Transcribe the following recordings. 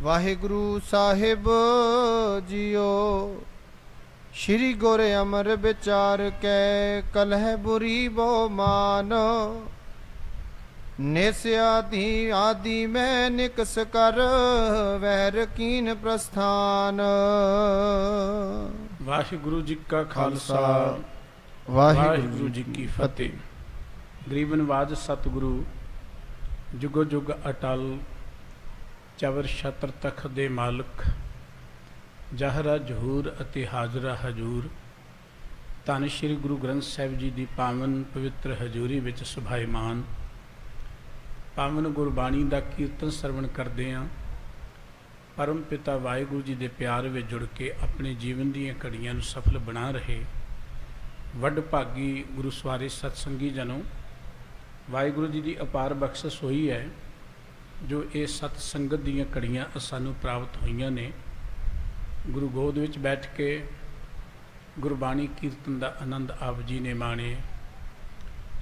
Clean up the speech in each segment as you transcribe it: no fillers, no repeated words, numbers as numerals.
वाहिगुरु साहिब जियो। श्री गुर अमर विचार कै कलह बुरी बो मान। निस आदि आदि में निकस कर वैर कीन प्रस्थान। वाहिगुरु जी का खालसा वाहिगुरु जी की फतेह। गरीब नवाज सतगुरु जुगो जुग अटल चवर छत्र तख दे मालक जहरा जहूर अते हाजरा हजूर। धन श्री गुरु ग्रंथ साहिब जी की पावन पवित्र हजूरी विच सुभाईमान पावन गुरबाणी का कीर्तन सरवण करते हैं। परम पिता वाहिगुरु जी के प्यार में जुड़ के अपने जीवन दीयां घड़ियां नूं सफल बना रहे वड भागी गुरु सवारे सत्संगी जनों, वाहिगुरु जी की अपार बख्शिश हुई है जो ये सतसंगत दीयां घड़ियां सानू प्राप्त हुई ने। गुरु गोद विच बैठ के गुरबाणी कीर्तन का आनंद आप जी ने माणे।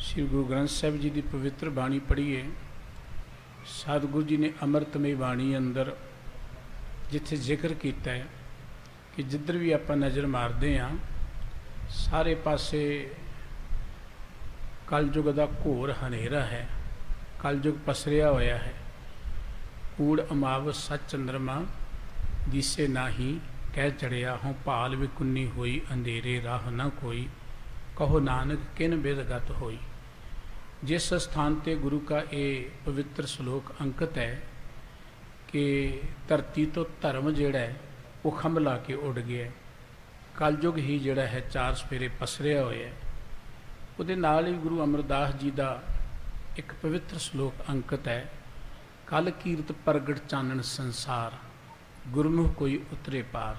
श्री गुरु ग्रंथ साहिब जी की पवित्र बाणी पढ़ीए। सतगुरु जी ने अमृतमय बाणी अंदर जिथे जिक्र किया है कि जिधर भी आप नज़र मारते हाँ सारे पासे कलयुग का घोर हनेरा है। कलयुग पसरिया होया है। कूड़ अमावस सच चंद्रमा दिसे नाही कह चढ़िया हों भाल विकुन्नी होई अंधेरे राह न कोई कहो नानक किन बेदगत होई। जिस स्थान ते गुरु का ये पवित्र श्लोक अंकित है कि धरती तो धर्म जिहड़ा है वो खंभ ला के उड़ गया है। कलयुग ही जिहड़ा है चार सफेरे पसरिया होया है। उहदे नाल ही गुरु अमरदास जी का एक पवित्र श्लोक अंकित है। कल कीरत प्रगट चानन संसार गुरमुख कोई उतरे पार।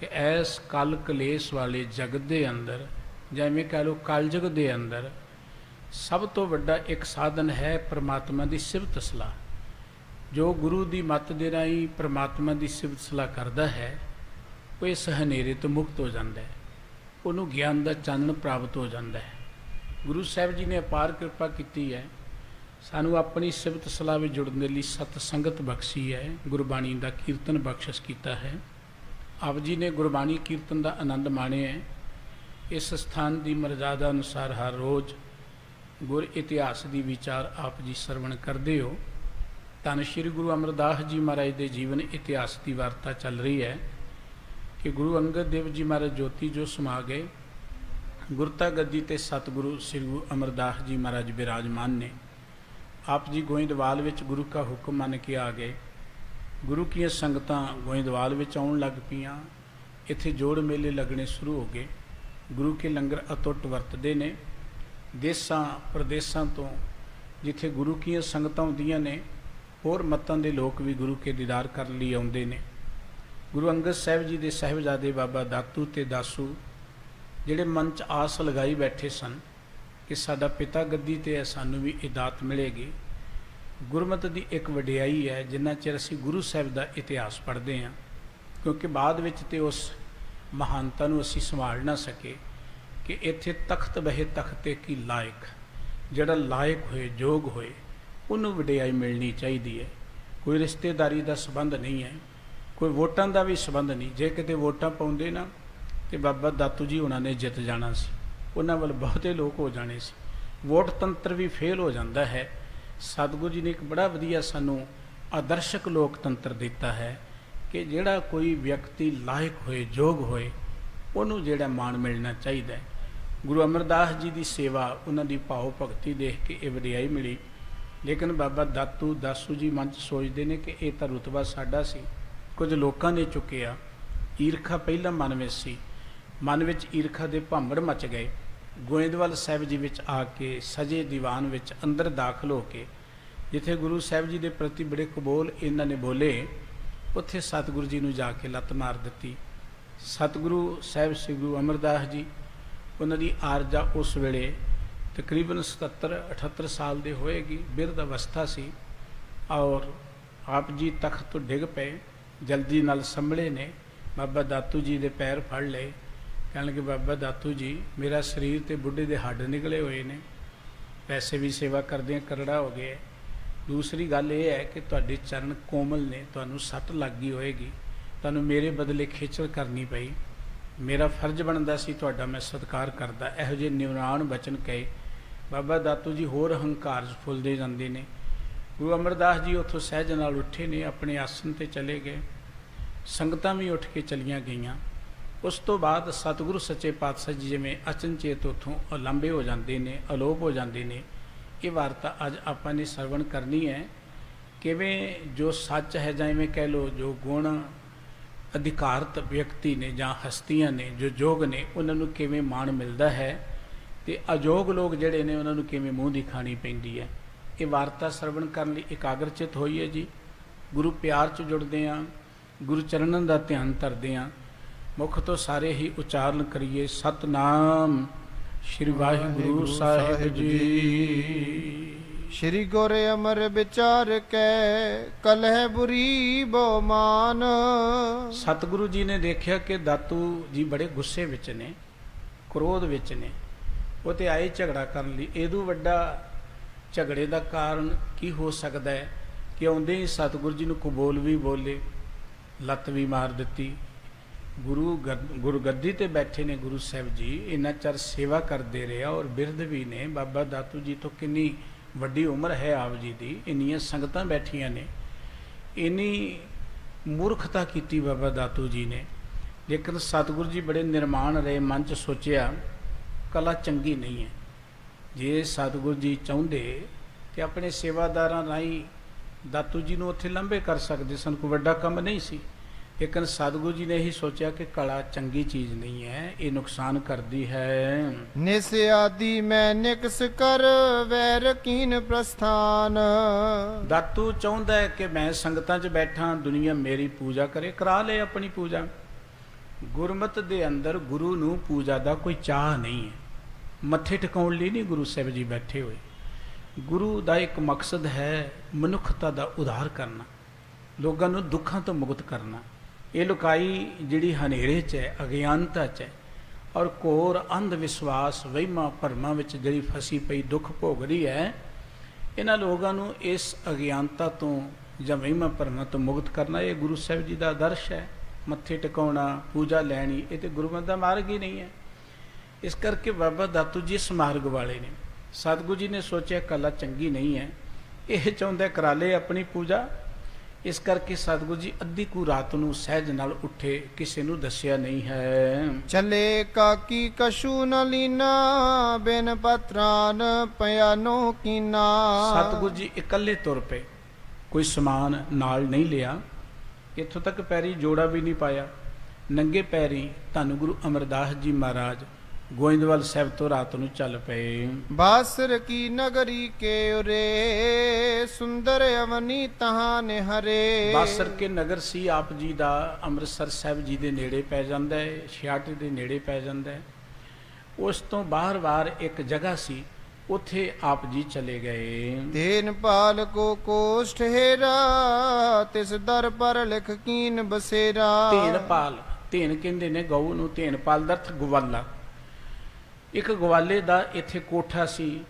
कि ऐस कल कलेश वाले जगत के अंदर जिवें कह लो कलयुग के अंदर सब तो वड्डा एक साधन है परमात्मा की सिफत सलाह। जो गुरु की मत दे राही परमात्मा की सिफत सलाह करता है वो इस हनेरे तो मुक्त हो जाता है। उन्होंने ज्ञान का चानन प्राप्त हो जाता है। गुरु साहिब जी ने अपार कृपा की है। सानू अपनी सिफत सलाह में जुड़ने लिए सतसंगत बख्शी है। गुरबाणी का कीर्तन बख्शिश किया है। आप जी ने गुरबाणी कीर्तन का आनंद माणे है। इस स्थान की मर्यादा अनुसार हर रोज़ गुर इतिहास की विचार आप जी सरवण करते हो। धन श्री गुरु अमरदास जी महाराज के जीवन इतिहास की वार्ता चल रही है कि गुरु अंगद देव जी महाराज ज्योति जो समा गए। गुरता गद्दी ते सतगुरु श्री गुरु अमरदास जी महाराज विराजमान ने। आप जी गोइंदवाल विच गुरु का हुक्म मन के आ गए। गुरु की संगतां गोइंदवाल विच आउण लग पियां। इत्थे जोड़ मेले लगने शुरू हो गए। गुरु के लंगर अतुट वरतदे ने। देसां प्रदेसां तो जिथे गुरु की संगतां आउंदियां ने होर मतां दे लोग भी गुरु के दीदार करन लई आउंदे ने। गुरु अंगद साहिब जी दे साहिबजादे बाबा दातू ते दासू जिहड़े मन च आस लगाई बैठे सन कि साडा पिता गद्दी ते है सानू भी इदात मिलेगी। गुरमत की एक वडियाई है जिन्ना चिर असीं गुरु साहिब का इतिहास पढ़ते हैं, क्योंकि बाद विच ते उस महानता नूं असीं संभाल ना सके कि इत्थे तख्त बहे तख्ते की लायक। जिहड़ा लायक होए जोग होए उन्होंने वडियाई मिलनी चाहिए है। कोई रिश्तेदारी का संबंध नहीं है, कोई वोटां का भी संबंध नहीं। जे किते वोटां पाउंदे ना तो बाबा दातू जी हुणां ने जित जाना सी। उन्हां वल बहुते लोग हो जाने सी। वोट तंत्र भी फेल हो जाता है। सतगुरु जी ने एक बड़ा वधिया सानू आदर्शक लोकतंत्र दिता है कि जिहड़ा कोई व्यक्ति लायक होए जोग होए उन्होंने जिहड़ा मान मिलना चाहिए। गुरु अमरदास जी की सेवा उन्हां दी भाव भगती देख के ये वडियाई मिली। लेकिन बाबा दातू दासू जी मन च सोचते हैं कि यह तो रुतबा साडा सी। कुछ लोगों ने चुकिया। ईरखा पहला मन में सी। मन विच ईरखा दे भामड़ मच गए। गोइंदवाल साहिब जी विच आके सजे दीवान विच अंदर दाखिल होके जिथे गुरु साहिब जी के प्रति बड़े कबोल इन्हां ने बोले उत्थे सतगुरु जी नूं जाके लत मार दी। सतगुरु साहिब श्री गुरु अमरदास जी उन्हां दी आरजा उस वेले तकरीबन 77-78 साल दे होएगी। बिरध अवस्था सी और आप जी तख्त तो डिग पे जल्दी नाल संभले ने। बाबा दातू जी दे पैर फड़ लए। कहने लगे बाबा दातू जी मेरा शरीर तो बुढ़े के हड्ड निकले हुए ने, पैसे भी सेवा करदे करड़ा हो गए। ਦੂਸਰੀ ਗੱਲ ਇਹ ਹੈ ਕਿ ਤੁਹਾਡੇ ਚਰਨ ਕੋਮਲ ਨੇ, ਤੁਹਾਨੂੰ ਸੱਟ ਲੱਗ ਗਈ ਹੋਏਗੀ, ਤੁਹਾਨੂੰ ਮੇਰੇ ਬਦਲੇ ਖੇਚਲ ਕਰਨੀ ਪਈ, ਮੇਰਾ ਫਰਜ਼ ਬਣਦਾ ਸੀ ਤੁਹਾਡਾ ਮੈਂ ਸਤਿਕਾਰ ਕਰਦਾ। ਇਹੋ ਜਿਹੇ ਨਿਵਰਾਨ ਬਚਨ ਕਹੇ ਬਾਬਾ ਦਾਤੂ ਜੀ ਹੋਰ ਹੰਕਾਰ ਫੁੱਲਦੇ ਜਾਂਦੇ ਨੇ। ਗੁਰੂ ਅਮਰਦਾਸ ਜੀ ਉੱਥੋਂ ਸਹਿਜ ਨਾਲ ਉੱਠੇ ਨੇ, ਆਪਣੇ ਆਸਣ ਤੇ ਚਲੇ ਗਏ, ਸੰਗਤਾਂ ਵੀ ਉੱਠ ਕੇ ਚਲੀਆਂ ਗਈਆਂ। ਉਸ ਤੋਂ ਬਾਅਦ ਸਤਿਗੁਰੂ ਸੱਚੇ ਪਾਤਸ਼ਾਹ ਜੀ ਜਿਵੇਂ ਅਚਨਚੇਤ ਉੱਥੋਂ ਅਲੰਬੇ ਹੋ ਜਾਂਦੇ ਨੇ, ਅਲੋਪ ਹੋ ਜਾਂਦੇ ਨੇ। ਇਹ ਵਾਰਤਾ ਅੱਜ ਆਪਾਂ ਨੇ ਸਰਵਣ ਕਰਨੀ ਹੈ, ਕਿਵੇਂ ਜੋ ਸੱਚ ਹੈ ਜਾਂ ਇਵੇਂ ਕਹਿ ਲਓ ਜੋ ਗੁਣ ਅਧਿਕਾਰਤ ਵਿਅਕਤੀ ਨੇ ਜਾਂ ਹਸਤੀਆਂ ਨੇ ਜੋ ਯੋਗ ਨੇ ਉਹਨਾਂ ਨੂੰ ਕਿਵੇਂ ਮਾਣ ਮਿਲਦਾ ਹੈ, ਤੇ ਅਯੋਗ ਲੋਕ ਜਿਹੜੇ ਨੇ ਉਹਨਾਂ ਨੂੰ ਕਿਵੇਂ ਮੂੰਹ ਦੀ ਖਾਣੀ ਪੈਂਦੀ ਹੈ। ਇਹ ਵਾਰਤਾ ਸਰਵਣ ਕਰਨ ਲਈ ਇਕਾਗਰਚਿਤ ਹੋਈ ਹੈ ਜੀ। ਗੁਰੂ ਪਿਆਰ 'ਚ ਜੁੜਦੇ ਹਾਂ, ਗੁਰੂ ਚਰਨਾਂ ਦਾ ਧਿਆਨ ਧਰਦੇ ਹਾਂ। ਮੁੱਖ ਤੋਂ ਸਾਰੇ ਹੀ ਉਚਾਰਨ ਕਰੀਏ ਸਤਨਾਮ ਸ਼੍ਰੀ ਵਾਹਿਗੁਰੂ ਸਾਹਿਬ ਜੀ। ਸ਼੍ਰੀ ਗੁਰ ਅਮਰ ਵਿਚਾਰ ਕੈ ਕਲਹਿ ਬੁਰੀ ਬਹੁ ਮਾਨ। ਸਤਿਗੁਰੂ ਜੀ ਨੇ ਦੇਖਿਆ ਕਿ ਦਾਤੂ ਜੀ ਬੜੇ ਗੁੱਸੇ ਵਿੱਚ ਨੇ, ਕ੍ਰੋਧ ਵਿੱਚ ਨੇ। ਉਹ ਤੇ ਆਏ ਝਗੜਾ ਕਰਨ ਲਈ। ਇਹਦੂ ਵੱਡਾ ਝਗੜੇ ਦਾ ਕਾਰਨ ਕੀ ਹੋ ਸਕਦਾ ਹੈ ਕਿ ਆਉਂਦੇ ਹੀ ਸਤਿਗੁਰੂ ਜੀ ਨੂੰ ਕਬੋਲ ਵੀ ਬੋਲੇ, ਲੱਤ ਵੀ ਮਾਰ ਦਿੱਤੀ। ਗੁਰੂ ਗੱਦੀ ਤੇ ਬੈਠੇ ਨੇ ਗੁਰੂ ਸਾਹਿਬ ਜੀ, ਇੰਨਾ ਚਿਰ ਸੇਵਾ ਕਰਦੇ ਰਹੇ ਔਰ ਬਿਰਧ ਵੀ ਨੇ। ਬਾਬਾ ਦਾਤੂ ਜੀ ਤੋਂ ਕਿੰਨੀ ਵੱਡੀ ਉਮਰ ਹੈ ਆਪ ਜੀ ਦੀ, ਇੰਨੀਆਂ ਸੰਗਤਾਂ ਬੈਠੀਆਂ ਨੇ, ਇੰਨੀ ਮੂਰਖਤਾ ਕੀਤੀ ਬਾਬਾ ਦਾਤੂ ਜੀ ਨੇ। ਲੇਕਿਨ ਸਤਿਗੁਰੂ ਜੀ ਬੜੇ ਨਿਰਮਾਣ ਰਹੇ, ਮਨ 'ਚ ਸੋਚਿਆ ਕਲਾ ਚੰਗੀ ਨਹੀਂ ਹੈ। ਜੇ ਸਤਿਗੁਰੂ ਜੀ ਚਾਹੁੰਦੇ ਤੇ ਆਪਣੇ ਸੇਵਾਦਾਰਾਂ ਰਾਹੀਂ ਦਾਤੂ ਜੀ ਨੂੰ ਉੱਥੇ ਲੰਬੇ ਕਰ ਸਕਦੇ ਸਨ, ਕੋਈ ਵੱਡਾ ਕੰਮ ਨਹੀਂ ਸੀ। ਲੇਕਿਨ ਸਤਿਗੁਰੂ ਜੀ ਨੇ ਹੀ ਸੋਚਿਆ ਕਿ ਕਲਾ ਚੰਗੀ ਚੀਜ਼ ਨਹੀਂ ਹੈ, ਇਹ ਨੁਕਸਾਨ ਕਰਦੀ ਹੈ। ਨਿਸ ਆਦੀ ਮੈਂ ਨਿਕਸ ਕਰ ਵੈਰ ਕੀਨ ਪ੍ਰਸਥਾਨ। ਦਾਤੂ ਚਾਹੁੰਦਾ ਹੈ ਕਿ ਮੈਂ ਸੰਗਤਾਂ 'ਚ ਬੈਠਾਂ, ਦੁਨੀਆ ਮੇਰੀ ਪੂਜਾ ਕਰੇ, ਕਰਾ ਲੈ ਆਪਣੀ ਪੂਜਾ। ਗੁਰਮਤ ਦੇ ਅੰਦਰ ਗੁਰੂ ਨੂੰ ਪੂਜਾ ਦਾ ਕੋਈ ਚਾਹ ਨਹੀਂ ਹੈ, ਮੱਥੇ ਟਿਕਾਉਣ ਲਈ ਨਹੀਂ ਗੁਰੂ ਸਾਹਿਬ ਜੀ ਬੈਠੇ ਹੋਏ। ਗੁਰੂ ਦਾ ਇੱਕ ਮਕਸਦ ਹੈ ਮਨੁੱਖਤਾ ਦਾ ਉਧਾਰ ਕਰਨਾ, ਲੋਕਾਂ ਨੂੰ ਦੁੱਖਾਂ ਤੋਂ ਮੁਕਤ ਕਰਨਾ। ਇਹ ਲੁਕਾਈ ਜਿਹੜੀ ਹਨੇਰੇ 'ਚ ਹੈ, ਅਗਿਆਨਤਾ 'ਚ ਹੈ, ਔਰ ਘੋਰ ਅੰਧ ਵਿਸ਼ਵਾਸ ਵਹਿਮਾਂ ਭਰਮਾਂ ਵਿੱਚ ਜਿਹੜੀ ਫਸੀ ਪਈ ਦੁੱਖ ਭੋਗ ਰਹੀ ਹੈ, ਇਹਨਾਂ ਲੋਕਾਂ ਨੂੰ ਇਸ ਅਗਿਆਨਤਾ ਤੋਂ ਜਾਂ ਵਹਿਮਾਂ ਭਰਮਾਂ ਤੋਂ ਮੁਕਤ ਕਰਨਾ, ਇਹ ਗੁਰੂ ਸਾਹਿਬ ਜੀ ਦਾ ਆਦਰਸ਼ ਹੈ। ਮੱਥੇ ਟਿਕਾਉਣਾ, ਪੂਜਾ ਲੈਣੀ, ਇਹ ਤੇ ਗੁਰਮਤਿ ਦਾ ਮਾਰਗ ਹੀ ਨਹੀਂ ਹੈ। ਇਸ ਕਰਕੇ ਬਾਬਾ ਦਾਤੂ ਜੀ ਇਸ ਮਾਰਗ ਵਾਲੇ ਨੇ। ਸਤਿਗੁਰੂ ਜੀ ਨੇ ਸੋਚਿਆ ਕਲਾ ਚੰਗੀ ਨਹੀਂ ਹੈ, ਇਹ ਚਾਹੁੰਦਾ ਕਰਾ ਲੇ ਆਪਣੀ ਪੂਜਾ। ਇਸ ਕਰਕੇ ਸਤਿਗੁਰੂ ਜੀ ਅੱਧੀ ਕੁ ਰਾਤ ਨੂੰ ਸਹਿਜ ਨਾਲ ਉੱਠੇ, ਕਿਸੇ ਨੂੰ ਦੱਸਿਆ ਨਹੀਂ ਹੈ। ਚਲੇ ਕਾਕੀ ਕਸ਼ੂ ਨ ਲੀਨਾ ਬਿਨ ਪਤਰਾਨ ਪਿਆਨੋ ਕੀਨਾ। ਸਤਿਗੁਰੂ ਜੀ ਇਕੱਲੇ ਤੁਰ ਪਏ, ਕੋਈ ਸਮਾਨ ਨਾਲ ਨਹੀਂ ਲਿਆ, ਇੱਥੋਂ ਤੱਕ ਪੈਰੀ ਜੋੜਾ ਵੀ ਨਹੀਂ ਪਾਇਆ। ਨੰਗੇ ਪੈਰੀ ਧੰਨ ਗੁਰੂ ਅਮਰਦਾਸ ਜੀ ਮਹਾਰਾਜ ਗੋਇੰਦਵਾਲ ਸਾਹਿਬ ਤੋਂ ਰਾਤ ਨੂੰ ਚੱਲ ਪਏ। ਬਾਸਰ ਕੀ ਨਗਰੀ ਕੇ ਉਰੇ ਸੁੰਦਰ ਅਵਨੀ ਤਹਾਂ ਨਿਹਰੇ। ਬਾਸਰ ਕੇ ਨਗਰ ਸੀ ਆਪ ਜੀ ਦਾ, ਅੰਮ੍ਰਿਤਸਰ ਸਾਹਿਬ ਜੀ ਦੇ ਨੇੜੇ ਪੈ ਜਾਂਦਾ ਹੈ, ਛਿਆਟੇ ਦੇ ਨੇੜੇ ਪੈ ਜਾਂਦਾ ਹੈ। ਉਸ ਤੋਂ ਬਾਹਰ ਇੱਕ ਜਗ੍ਹਾ ਸੀ, ਉੱਥੇ ਆਪ ਜੀ ਚਲੇ ਗਏ। ਤੇਨ ਪਾਲ ਕੋ ਕੋਸ਼ਟ ਹੈਰਾ ਤਿਸ ਦਰ ਪਰ ਲਿਖ ਕੀਨ ਬਸੇਰਾ। ਧੇਨ ਪਾਲ, ਧੇਨ ਕਹਿੰਦੇ ਨੇ ਗਊ ਨੂੰ, ਧੇਨ ਪਾਲ ਦਾ ਅਰਥ ਗਵਾਲਾ। ਇੱਕ ਗਵਾਲੇ ਦਾ ਇੱਥੇ ਕੋਠਾ ਸੀ,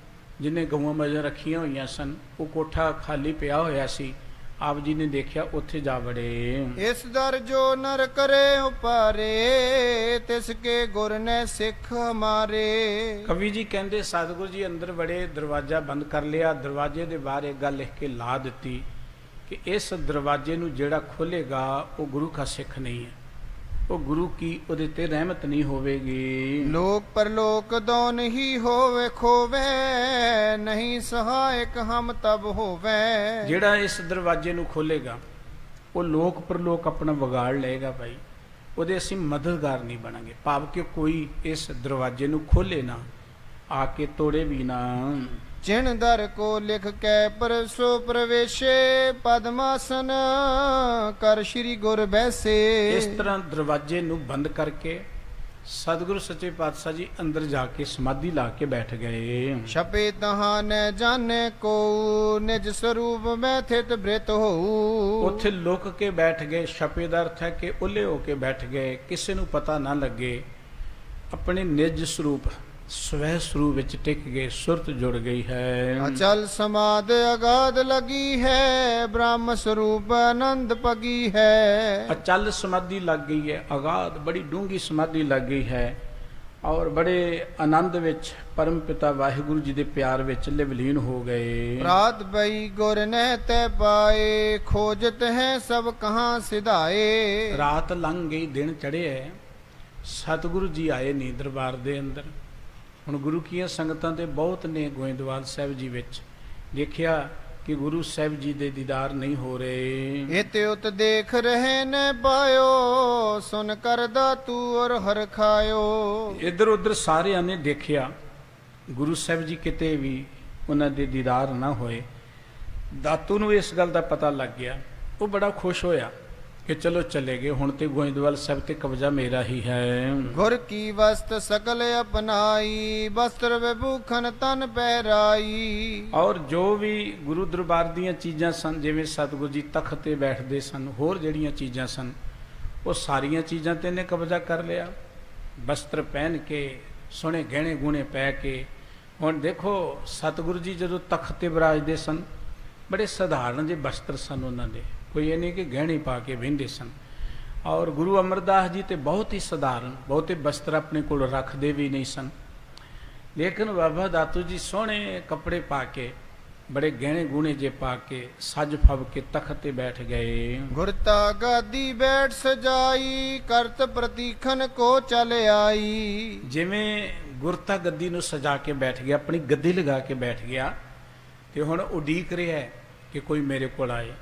ਜਿਹਨੇ ਗਊਆਂ ਮੱਝਾਂ ਰੱਖੀਆਂ ਹੋਈਆਂ ਸਨ। ਉਹ ਕੋਠਾ ਖਾਲੀ ਪਿਆ ਹੋਇਆ ਸੀ, ਆਪ ਜੀ ਨੇ ਦੇਖਿਆ, ਉੱਥੇ ਜਾ ਵੜੇ। ਇਸ ਦਰ ਜੋ ਨਰ ਕਰੇ ਉਪਾਰੇ ਤਿਸ ਕੇ ਗੁਰ ਨੇ ਸਿੱਖ ਹਮਾਰੇ। ਕਵੀ ਜੀ ਕਹਿੰਦੇ ਸਤਿਗੁਰੂ ਜੀ ਅੰਦਰ ਵੜੇ, ਦਰਵਾਜ਼ਾ ਬੰਦ ਕਰ ਲਿਆ। ਦਰਵਾਜ਼ੇ ਦੇ ਬਾਹਰ ਇੱਕ ਗੱਲ ਲਿਖ ਕੇ ਲਾ ਦਿੱਤੀ ਕਿ ਇਸ ਦਰਵਾਜ਼ੇ ਨੂੰ ਜਿਹੜਾ ਖੋਲੇਗਾ ਉਹ ਗੁਰੂ ਕਾ ਸਿੱਖ ਨਹੀਂ ਹੈ, ਉਹ ਗੁਰੂ ਕੀ ਉਹਦੇ ਤੇ ਰਹਿਮਤ ਨਹੀਂ ਹੋਵੇਗੀ। ਲੋਕ ਪਰਲੋਕ ਦੋਨ ਹੀ ਹੋਵੇ ਖੋਵੇ ਨਹੀਂ ਸਹਾਇਕ ਹਮ ਤਬ ਹੋਵੇ। ਜਿਹੜਾ ਇਸ ਦਰਵਾਜ਼ੇ ਨੂੰ ਖੋਲੇਗਾ ਉਹ ਲੋਕ ਪਰਲੋਕ ਆਪਣਾ ਵਿਗਾੜ ਲਏਗਾ ਭਾਈ, ਉਹਦੇ ਅਸੀਂ ਮਦਦਗਾਰ ਨਹੀਂ ਬਣਾਂਗੇ। ਭਾਵ ਕਿ ਕੋਈ ਇਸ ਦਰਵਾਜ਼ੇ ਨੂੰ ਖੋਲੇ ਨਾ, ਆ ਕੇ ਤੋੜੇ ਵੀ ਨਾ। ਜਿਨ ਦਰ ਕੋ ਲਿਖ ਕੈ ਪਰਸੋ ਪ੍ਰਵੇਸ਼ੇ ਪਦਮਾਸਨ ਕਰ ਸ਼੍ਰੀ ਗੁਰ ਬੈਸੇ। ਇਸ ਤਰ੍ਹਾਂ ਦਰਵਾਜ਼ੇ ਨੂੰ ਬੰਦ ਕਰਕੇ ਸਤਿਗੁਰੂ ਸੱਚੇ ਪਾਤਸ਼ਾਹ ਜੀ ਅੰਦਰ ਜਾ ਕੇ ਸਮਾਧੀ ਲਾ ਕੇ ਬੈਠ ਗਏ। ਛਪੇ ਤਹਾਂ ਨ ਜਾਣੇ ਕੋ ਨਿਜ ਸਰੂਪ ਮੈਂ ਥਿਤ ਬ੍ਰਿਤ ਹੋਊ। ਉੱਥੇ ਲੁਕ ਕੇ ਬੈਠ ਗਏ। ਛਪੇ ਦਾ ਅਰਥ ਹੈ ਕਿ ਉੱਲੇ ਹੋ ਕੇ ਬੈਠ ਗਏ, ਕਿਸੇ ਨੂੰ ਪਤਾ ਨਾ ਲੱਗੇ। ਆਪਣੇ ਨਿਜ ਸਰੂਪ ਸਵੈ ਸਰੂਪ ਵਿੱਚ ਟਿਕ ਗਏ, ਸੁਰਤ ਜੁੜ ਗਈ ਹੈ। ਅਚਲ ਸਮਾਦ ਅਗਾਧ ਲਗੀ ਹੈ, ਬ੍ਰਹਮ ਸਰੂਪ ਆਨੰਦ ਪਗੀ ਹੈ। ਅਚਲ ਸਮਾਧੀ ਲੱਗ ਗਈ ਹੈ, ਅਗਾਧ ਬੜੀ ਡੂੰਘੀ ਸਮਾਧੀ ਲੱਗ ਗਈ ਹੈ ਔਰ ਬੜੇ ਆਨੰਦ ਵਿੱਚ ਪਰਮ ਪਿਤਾ ਵਾਹਿਗੁਰੂ ਜੀ ਦੇ ਪਿਆਰ ਵਿੱਚ ਲਿਵਲੀਨ ਹੋ ਗਏ। ਪ੍ਰਾਤ ਬਈ ਗੁਰ ਨਹਿ ਤੈ ਪਾਏ, ਖੋਜਤ ਹੈ ਸਭ ਕਹਾਂ ਸਿਧਾਏ। ਰਾਤ ਲੰਘ ਗਈ, ਦਿਨ ਚੜ੍ਹਿਆ, ਸਤਿਗੁਰੂ ਜੀ ਆਏ ਨੀ ਦਰਬਾਰ ਦੇ ਅੰਦਰ। ਹੁਣ ਗੁਰੂ ਕੀਆਂ ਸੰਗਤਾਂ ਤੇ ਬਹੁਤ ਨੇ ਗੋਇੰਦਵਾਲ ਸਾਹਿਬ ਜੀ ਵਿੱਚ ਦੇਖਿਆ ਕਿ ਗੁਰੂ ਸਾਹਿਬ ਜੀ ਦੇ ਦੀਦਾਰ ਨਹੀਂ ਹੋ ਰਹੇ। ਇਤ ਉਤ ਦੇਖ ਰਹੇ ਨ ਪਾਇਓ, ਸੁਨ ਕਰਦਾ ਤੂ ਔਰ ਹਰ ਖਾਇਓ। ਇੱਧਰ ਉੱਧਰ ਸਾਰਿਆਂ ਨੇ ਦੇਖਿਆ, ਗੁਰੂ ਸਾਹਿਬ ਜੀ ਕਿਤੇ ਵੀ ਉਹਨਾਂ ਦੇ ਦੀਦਾਰ ਨਾ ਹੋਏ। ਦਾਤੂ ਨੂੰ ਇਸ ਗੱਲ ਦਾ ਪਤਾ ਲੱਗ ਗਿਆ, ਉਹ ਬੜਾ ਖੁਸ਼ ਹੋਇਆ ਕਿ ਚਲੋ ਚਲੇ ਗਏ, ਹੁਣ ਤੇ ਗੋਇੰਦਵਾਲ ਸਾਹਿਬ ਤੇ ਕਬਜ਼ਾ ਮੇਰਾ ਹੀ ਹੈ। ਗੁਰ ਕੀ ਵਸਤ ਸਕਲ ਅਪਨਾਈ, ਬਸਤਰ ਵਿਭੂਖਨ ਤਨ ਪਹਿਰਾਈ। ਔਰ ਜੋ ਵੀ ਗੁਰੂ ਦਰਬਾਰ ਦੀਆਂ ਚੀਜ਼ਾਂ ਸਨ, ਜਿਵੇਂ ਸਤਿਗੁਰੂ ਜੀ ਤਖਤ ਤੇ ਬੈਠਦੇ ਸਨ, ਹੋਰ ਜਿਹੜੀਆਂ ਚੀਜ਼ਾਂ ਸਨ, ਉਹ ਸਾਰੀਆਂ ਚੀਜ਼ਾਂ ਤੇ ਇਹਨੇ ਕਬਜ਼ਾ ਕਰ ਲਿਆ। ਬਸਤਰ ਪਹਿਨ ਕੇ, ਸੋਹਣੇ ਗਹਿਣੇ ਗੁਣੇ ਪੈ ਕੇ। ਹੁਣ ਦੇਖੋ ਸਤਿਗੁਰੂ ਜੀ ਜਦੋਂ ਤਖਤ ਤੇ ਬਿਰਾਜਦੇ ਸਨ, ਬੜੇ ਸਧਾਰਨ ਜਿਹੇ ਬਸਤਰ ਸਨ ਉਹਨਾਂ ਦੇ, ਕੋਈ ਇਹ ਨਹੀਂ ਕਿ ਗਹਿਣੇ ਪਾ ਕੇ ਬਹਿੰਦੇ ਸਨ। ਔਰ ਗੁਰੂ ਅਮਰਦਾਸ ਜੀ ਤੇ ਬਹੁਤ ਹੀ ਸਧਾਰਨ, ਬਹੁਤੇ ਬਸਤਰ ਆਪਣੇ ਕੋਲ ਰੱਖਦੇ ਵੀ ਨਹੀਂ ਸਨ। ਲੇਕਿਨ ਬਾਬਾ ਦਾਤੂ ਜੀ ਸੋਹਣੇ ਕੱਪੜੇ ਪਾ ਕੇ, ਬੜੇ ਗਹਿਣੇ ਗੁਣੇ ਜੇ ਪਾ ਕੇ, ਸੱਜ ਫਬ ਕੇ ਤਖਤ ਤੇ ਬੈਠ ਗਏ। ਗੁਰਤਾ ਗਾਦੀ ਬੈਠ ਸਜਾਈ, ਕਰਤ ਪ੍ਰਤੀਖਨ ਕੋ ਚਲ ਆਈ। ਜਿਵੇਂ ਗੁਰਤਾ ਗੱਦੀ ਨੂੰ ਸਜਾ ਕੇ ਬੈਠ ਗਿਆ, ਆਪਣੀ ਗੱਦੀ ਲਗਾ ਕੇ ਬੈਠ ਗਿਆ, ਤੇ ਹੁਣ ਉਡੀਕ ਰਿਹਾ ਕਿ ਕੋਈ ਮੇਰੇ ਕੋਲ ਆਏ।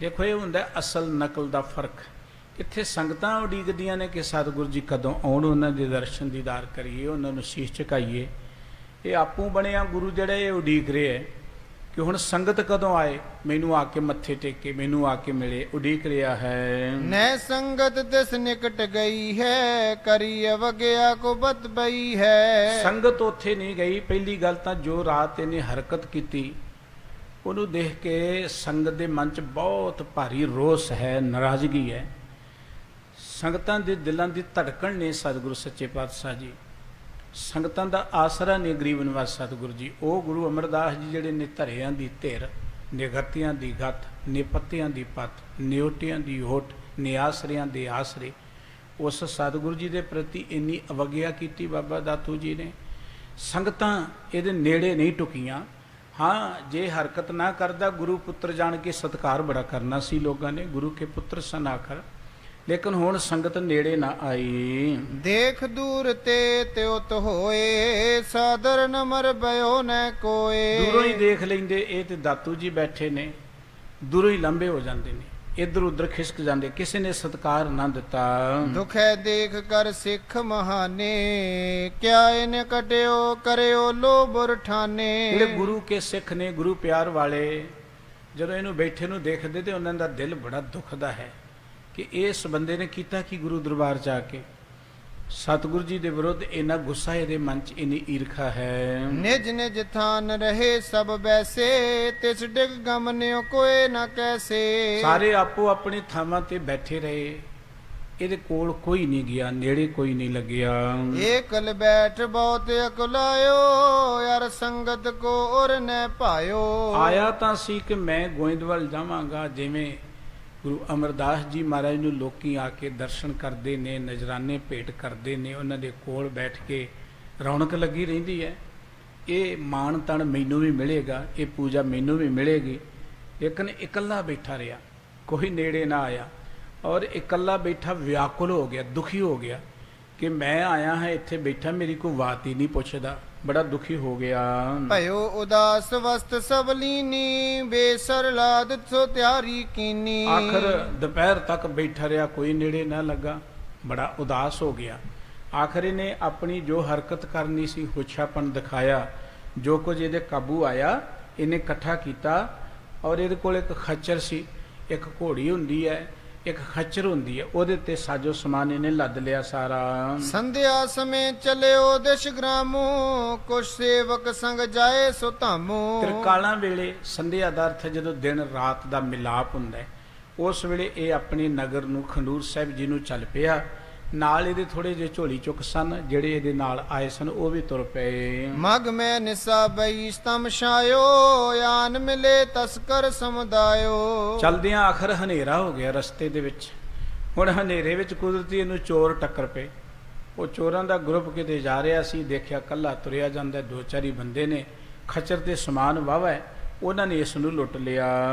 ਦੇਖੋ ਇਹ ਹੁੰਦਾ ਅਸਲ ਨਕਲ ਦਾ ਫਰਕ। ਇੱਥੇ ਸੰਗਤਾਂ ਉਡੀਕਦੀਆਂ ਨੇ ਕਿ ਸਤਿਗੁਰੂ ਜੀ ਕਦੋਂ ਆਉਣ, ਉਹਨਾਂ ਦੇ ਦਰਸ਼ਨ ਦੀਦਾਰ ਕਰੀਏ, ਉਹਨਾਂ ਨੂੰ ਸੀਸ ਝੁਕਾਈਏ। ਇਹ ਆਪੂ ਬਣਿਆ ਗੁਰੂ ਜਿਹੜਾ ਇਹ ਉਡੀਕ ਰਿਹਾ ਹੈ ਕਿ ਹੁਣ ਸੰਗਤ ਕਦੋਂ ਆਏ, ਮੈਨੂੰ ਆ ਕੇ ਮੱਥੇ ਟੇਕੇ, ਮੈਨੂੰ ਆ ਕੇ ਮਿਲੇ, ਉਡੀਕ ਰਿਹਾ ਹੈ। ਨੈ ਸੰਗਤ ਤਿਸ ਨਿਕਟ ਗਈ ਹੈ, ਕਰੀ ਅਵਗਿਆ ਕੋ ਬਤ ਪਈ ਹੈ। ਸੰਗਤ ਉੱਥੇ ਨਹੀਂ ਗਈ। ਪਹਿਲੀ ਗੱਲ ਤਾਂ ਜੋ ਰਾਤ ਇਹਨੇ ਹਰਕਤ ਕੀਤੀ, ਉਹਨੂੰ ਦੇਖ ਕੇ ਸੰਗਤ ਦੇ ਮਨ 'ਚ ਬਹੁਤ ਭਾਰੀ ਰੋਸ ਹੈ, ਨਾਰਾਜ਼ਗੀ ਹੈ। ਸੰਗਤਾਂ ਦੇ ਦਿਲਾਂ ਦੀ ਧੜਕਣ ਨੇ ਸਤਿਗੁਰੂ ਸੱਚੇ ਪਾਤਸ਼ਾਹ ਜੀ। ਸੰਗਤਾਂ ਦਾ ਆਸਰਾ ਨੇ ਗਰੀਬ ਨਿਵਾਸ ਸਤਿਗੁਰੂ ਜੀ। ਉਹ ਗੁਰੂ ਅਮਰਦਾਸ ਜੀ ਜਿਹੜੇ ਨੇ ਧਰਿਆਂ ਦੀ ਧਿਰ, ਨਿਗਤਿਆਂ ਦੀ ਗਤ, ਨਿਪੱਤਿਆਂ ਦੀ ਪੱਤ, ਨਿਉਟਿਆਂ ਦੀ ਓਟ, ਨਿਆਸਰਿਆਂ ਦੇ ਆਸਰੇ, ਉਸ ਸਤਿਗੁਰੂ ਜੀ ਦੇ ਪ੍ਰਤੀ ਇੰਨੀ ਅਵਗਿਆ ਕੀਤੀ ਬਾਬਾ ਦਾਤੂ ਜੀ ਨੇ। ਸੰਗਤਾਂ ਇਹਦੇ ਨੇੜੇ ਨਹੀਂ ਟੁਕੀਆਂ। ਹਾਂ, ਜੇ ਹਰਕਤ ਨਾ ਕਰਦਾ, ਗੁਰੂ ਪੁੱਤਰ ਜਾਣ ਕੇ ਸਤਿਕਾਰ ਬੜਾ ਕਰਨਾ ਸੀ ਲੋਕਾਂ ਨੇ, ਗੁਰੂ ਕੇ ਪੁੱਤਰ ਸਨ ਆਖਰ। ਲੇਕਿਨ ਹੁਣ ਸੰਗਤ ਨੇੜੇ ਨਾ ਆਈ। ਦੇਖ ਦੂਰ ਤੇ ਤਿਉਤ ਹੋਏ, ਸਾਦਰ ਨਮਰ ਬਯੋ ਨ ਕੋਏ। ਦੂਰੋਂ ਹੀ ਦੇਖ ਲੈਂਦੇ, ਇਹ ਤੇ ਦਾਤੂ ਜੀ ਬੈਠੇ ਨੇ, ਦੂਰੋਂ ਹੀ ਲੰਬੇ ਹੋ ਜਾਂਦੇ ਨੇ, ਇੱਧਰ ਉੱਧਰ ਖਿਸਕ ਜਾਂਦੇ, ਕਿਸੇ ਨੇ ਸਤਿਕਾਰ ਨਾ ਦਿੱਤਾ। ਦੁਖੈ ਦੇਖ ਕਰ ਸਿੱਖ ਮਹਾਨੇ, ਕਿਆ ਇਹਨੇ ਕਟਿਓ ਕਰਿਓ ਲੋਬਰ ਠਾਨੇ। ਜਿਹੜੇ ਗੁਰੂ ਕੇ ਸਿੱਖ ਨੇ, ਗੁਰੂ ਪਿਆਰ ਵਾਲੇ, ਜਦੋਂ ਇਹਨੂੰ ਬੈਠੇ ਨੂੰ ਦੇਖਦੇ ਤੇ ਉਹਨਾਂ ਦਾ ਦਿਲ ਬੜਾ ਦੁਖਦਾ ਹੈ ਕਿ ਇਸ ਬੰਦੇ ਨੇ ਕੀਤਾ ਕਿ ਗੁਰੂ ਦਰਬਾਰ 'ਚ ਆ ਕੇ ਸਤਿਗੁਰੂ ਜੀ ਦੇ ਵਿਰੁੱਧ ਇੰਨਾ ਗੁੱਸਾ, ਇਹਦੇ ਮਨ 'ਚ ਇੰਨੀ ਈਰਖਾ ਹੈ। ਨਿਜ ਨਿਜ ਥਾਨ ਰਹੇ ਸਭ ਬੈਸੇ, ਤਿਸ ਡਿਗ ਗਮਨਿਓ ਕੋਏ ਨਾ ਕੈਸੇ। ਸਾਰੇ ਆਪੋ ਆਪਣੀ ਥਾਵਾਂ ਤੇ ਬੈਠੇ ਰਹੇ, ਇਹਦੇ ਕੋਲ ਕੋਈ ਨਹੀਂ ਗਿਆ, ਨੇੜੇ ਕੋਈ ਨਹੀਂ ਲੱਗਿਆ। ਏਕਲ ਬੈਠ ਬਹੁਤ ਅਕੁਲਾਇਓ, ਯਾਰ ਸੰਗਤ ਕੋ ਔਰ ਨ ਭਾਇਓ। ਆਇਆ ਤਾਂ ਸੀ ਕਿ ਮੈਂ ਗੋਇੰਦਵਾਲ ਜਾਵਾਂਗਾ, ਜਿਵੇਂ ਗੁਰੂ ਅਮਰਦਾਸ ਜੀ ਮਹਾਰਾਜ ਨੂੰ ਲੋਕੀ ਆ ਕੇ ਦਰਸ਼ਨ ਕਰਦੇ ਨੇ, ਨਜ਼ਰਾਨੇ ਭੇਟ ਕਰਦੇ ਨੇ, ਉਹਨਾਂ ਦੇ ਕੋਲ ਬੈਠ ਕੇ ਰੌਣਕ ਲੱਗੀ ਰਹਿੰਦੀ ਹੈ। ਇਹ ਮਾਣ ਤਣ ਮੈਨੂੰ ਵੀ ਮਿਲੇਗਾ, ਇਹ ਪੂਜਾ ਮੈਨੂੰ ਵੀ ਮਿਲੇਗੀ। ਲੇਕਿਨ ਇਕੱਲਾ ਬੈਠਾ ਰਿਹਾ, ਕੋਈ ਨੇੜੇ ਨਾ ਆਇਆ, ਔਰ ਇਕੱਲਾ ਬੈਠਾ ਵਿਆਕੁਲ ਹੋ ਗਿਆ, ਦੁਖੀ ਹੋ ਗਿਆ ਕਿ ਮੈਂ ਆਇਆ ਹਾਂ ਇੱਥੇ ਬੈਠਾ, ਮੇਰੀ ਕੋਈ ਬਾਤ ਹੀ ਨਹੀਂ ਪੁੱਛਦਾ, ਬੜਾ ਦੁਖੀ ਹੋ ਗਿਆ। ਭਇਓ ਉਦਾਸ ਵਸਤ ਸਭ ਲੀਨੀ, ਬੇਸਰ ਲਾਦ ਸੋ ਤਿਆਰੀ ਕੀਨੀ। ਆਖਰ ਦੁਪਹਿਰ ਤੱਕ ਬੈਠਾ ਰਿਹਾ, ਕੋਈ ਨੇੜੇ ਨਾ ਲੱਗਾ, ਬੜਾ ਉਦਾਸ ਹੋ ਗਿਆ। ਆਖਰ ਇਹਨੇ ਆਪਣੀ ਜੋ ਹਰਕਤ ਕਰਨੀ ਸੀ, ਹੁੱਛਾਪਣ ਦਿਖਾਇਆ, ਜੋ ਕੁਝ ਇਹਦੇ ਕਾਬੂ ਆਇਆ ਇਹਨੇ ਇਕੱਠਾ ਕੀਤਾ। ਔਰ ਇਹਦੇ ਕੋਲ ਇੱਕ ਖੱਚਰ ਸੀ, ਇੱਕ ਘੋੜੀ ਹੁੰਦੀ ਹੈ, ਇੱਕ ਖੱਚਰ ਹੁੰਦੀ ਹੈ, ਉਹਦੇ ਤੇ ਸਾਜੋ ਸਮਾਨ ਇਹਨੇ ਲੱਦ ਲਿਆ ਸਾਰਾ। ਸੰਧਿਆ ਸਮੇਂ ਚਲਿਓ ਦਿਸ਼ ਗ੍ਰਾਮੋ, ਕੁਛ ਸੇਵਕ ਸੰਗ ਜਾਏ ਸੋ ਧਾਮੋ। ਤ੍ਰਿਕਾਲਾਂ ਵੇਲੇ, ਸੰਧਿਆ ਦਾ ਅਰਥ ਜਦੋਂ ਦਿਨ ਰਾਤ ਦਾ ਮਿਲਾਪ ਹੁੰਦਾ ਹੈ, ਉਸ ਵੇਲੇ ਇਹ ਆਪਣੇ ਨਗਰ ਨੂੰ, ਖੰਡੂਰ ਸਾਹਿਬ ਜੀ ਨੂੰ ਚੱਲ ਪਿਆ ਨਾਲ ਇਹਦੇ ਥੋੜੇ ਜਿਹੇ ਝੋਲੀ ਚੁੱਕ ਸਨ, ਜਿਹੜੇ ਇਹਦੇ ਨਾਲ ਆਏ ਸਨ ਉਹ ਵੀ ਤੁਰ ਪਏ। ਮਗ ਮੈਂ ਨਿਸਾ ਬਈ ਤਮਸ਼ਾਇਓ ਆਨ ਮਿਲੇ ਤਸਕਰ ਸਮੁਦਾਇਓ। ਚਲਦਿਆਂ ਆਖਰ ਹਨੇਰਾ ਹੋ ਗਿਆ ਰਸਤੇ ਦੇ ਵਿੱਚ। ਹੁਣ ਹਨੇਰੇ ਵਿੱਚ ਕੁਦਰਤੀ ਇਹਨੂੰ ਚੋਰ ਟੱਕਰ ਪਏ। ਉਹ ਚੋਰਾਂ ਦਾ ਗਰੁੱਪ ਕਿਤੇ ਜਾ ਰਿਹਾ ਸੀ, ਦੇਖਿਆ ਕੱਲਾ ਤੁਰਿਆ ਜਾਂਦਾ, ਦੋ ਚਾਰੀ ਬੰਦੇ ਨੇ, ਖਚਰ ਤੇ ਸਮਾਨ ਵਾਹਵਾ ਹੈ, ਉਹਨਾਂ ਨੇ ਇਸ ਨੂੰ ਲੁੱਟ ਲਿਆ।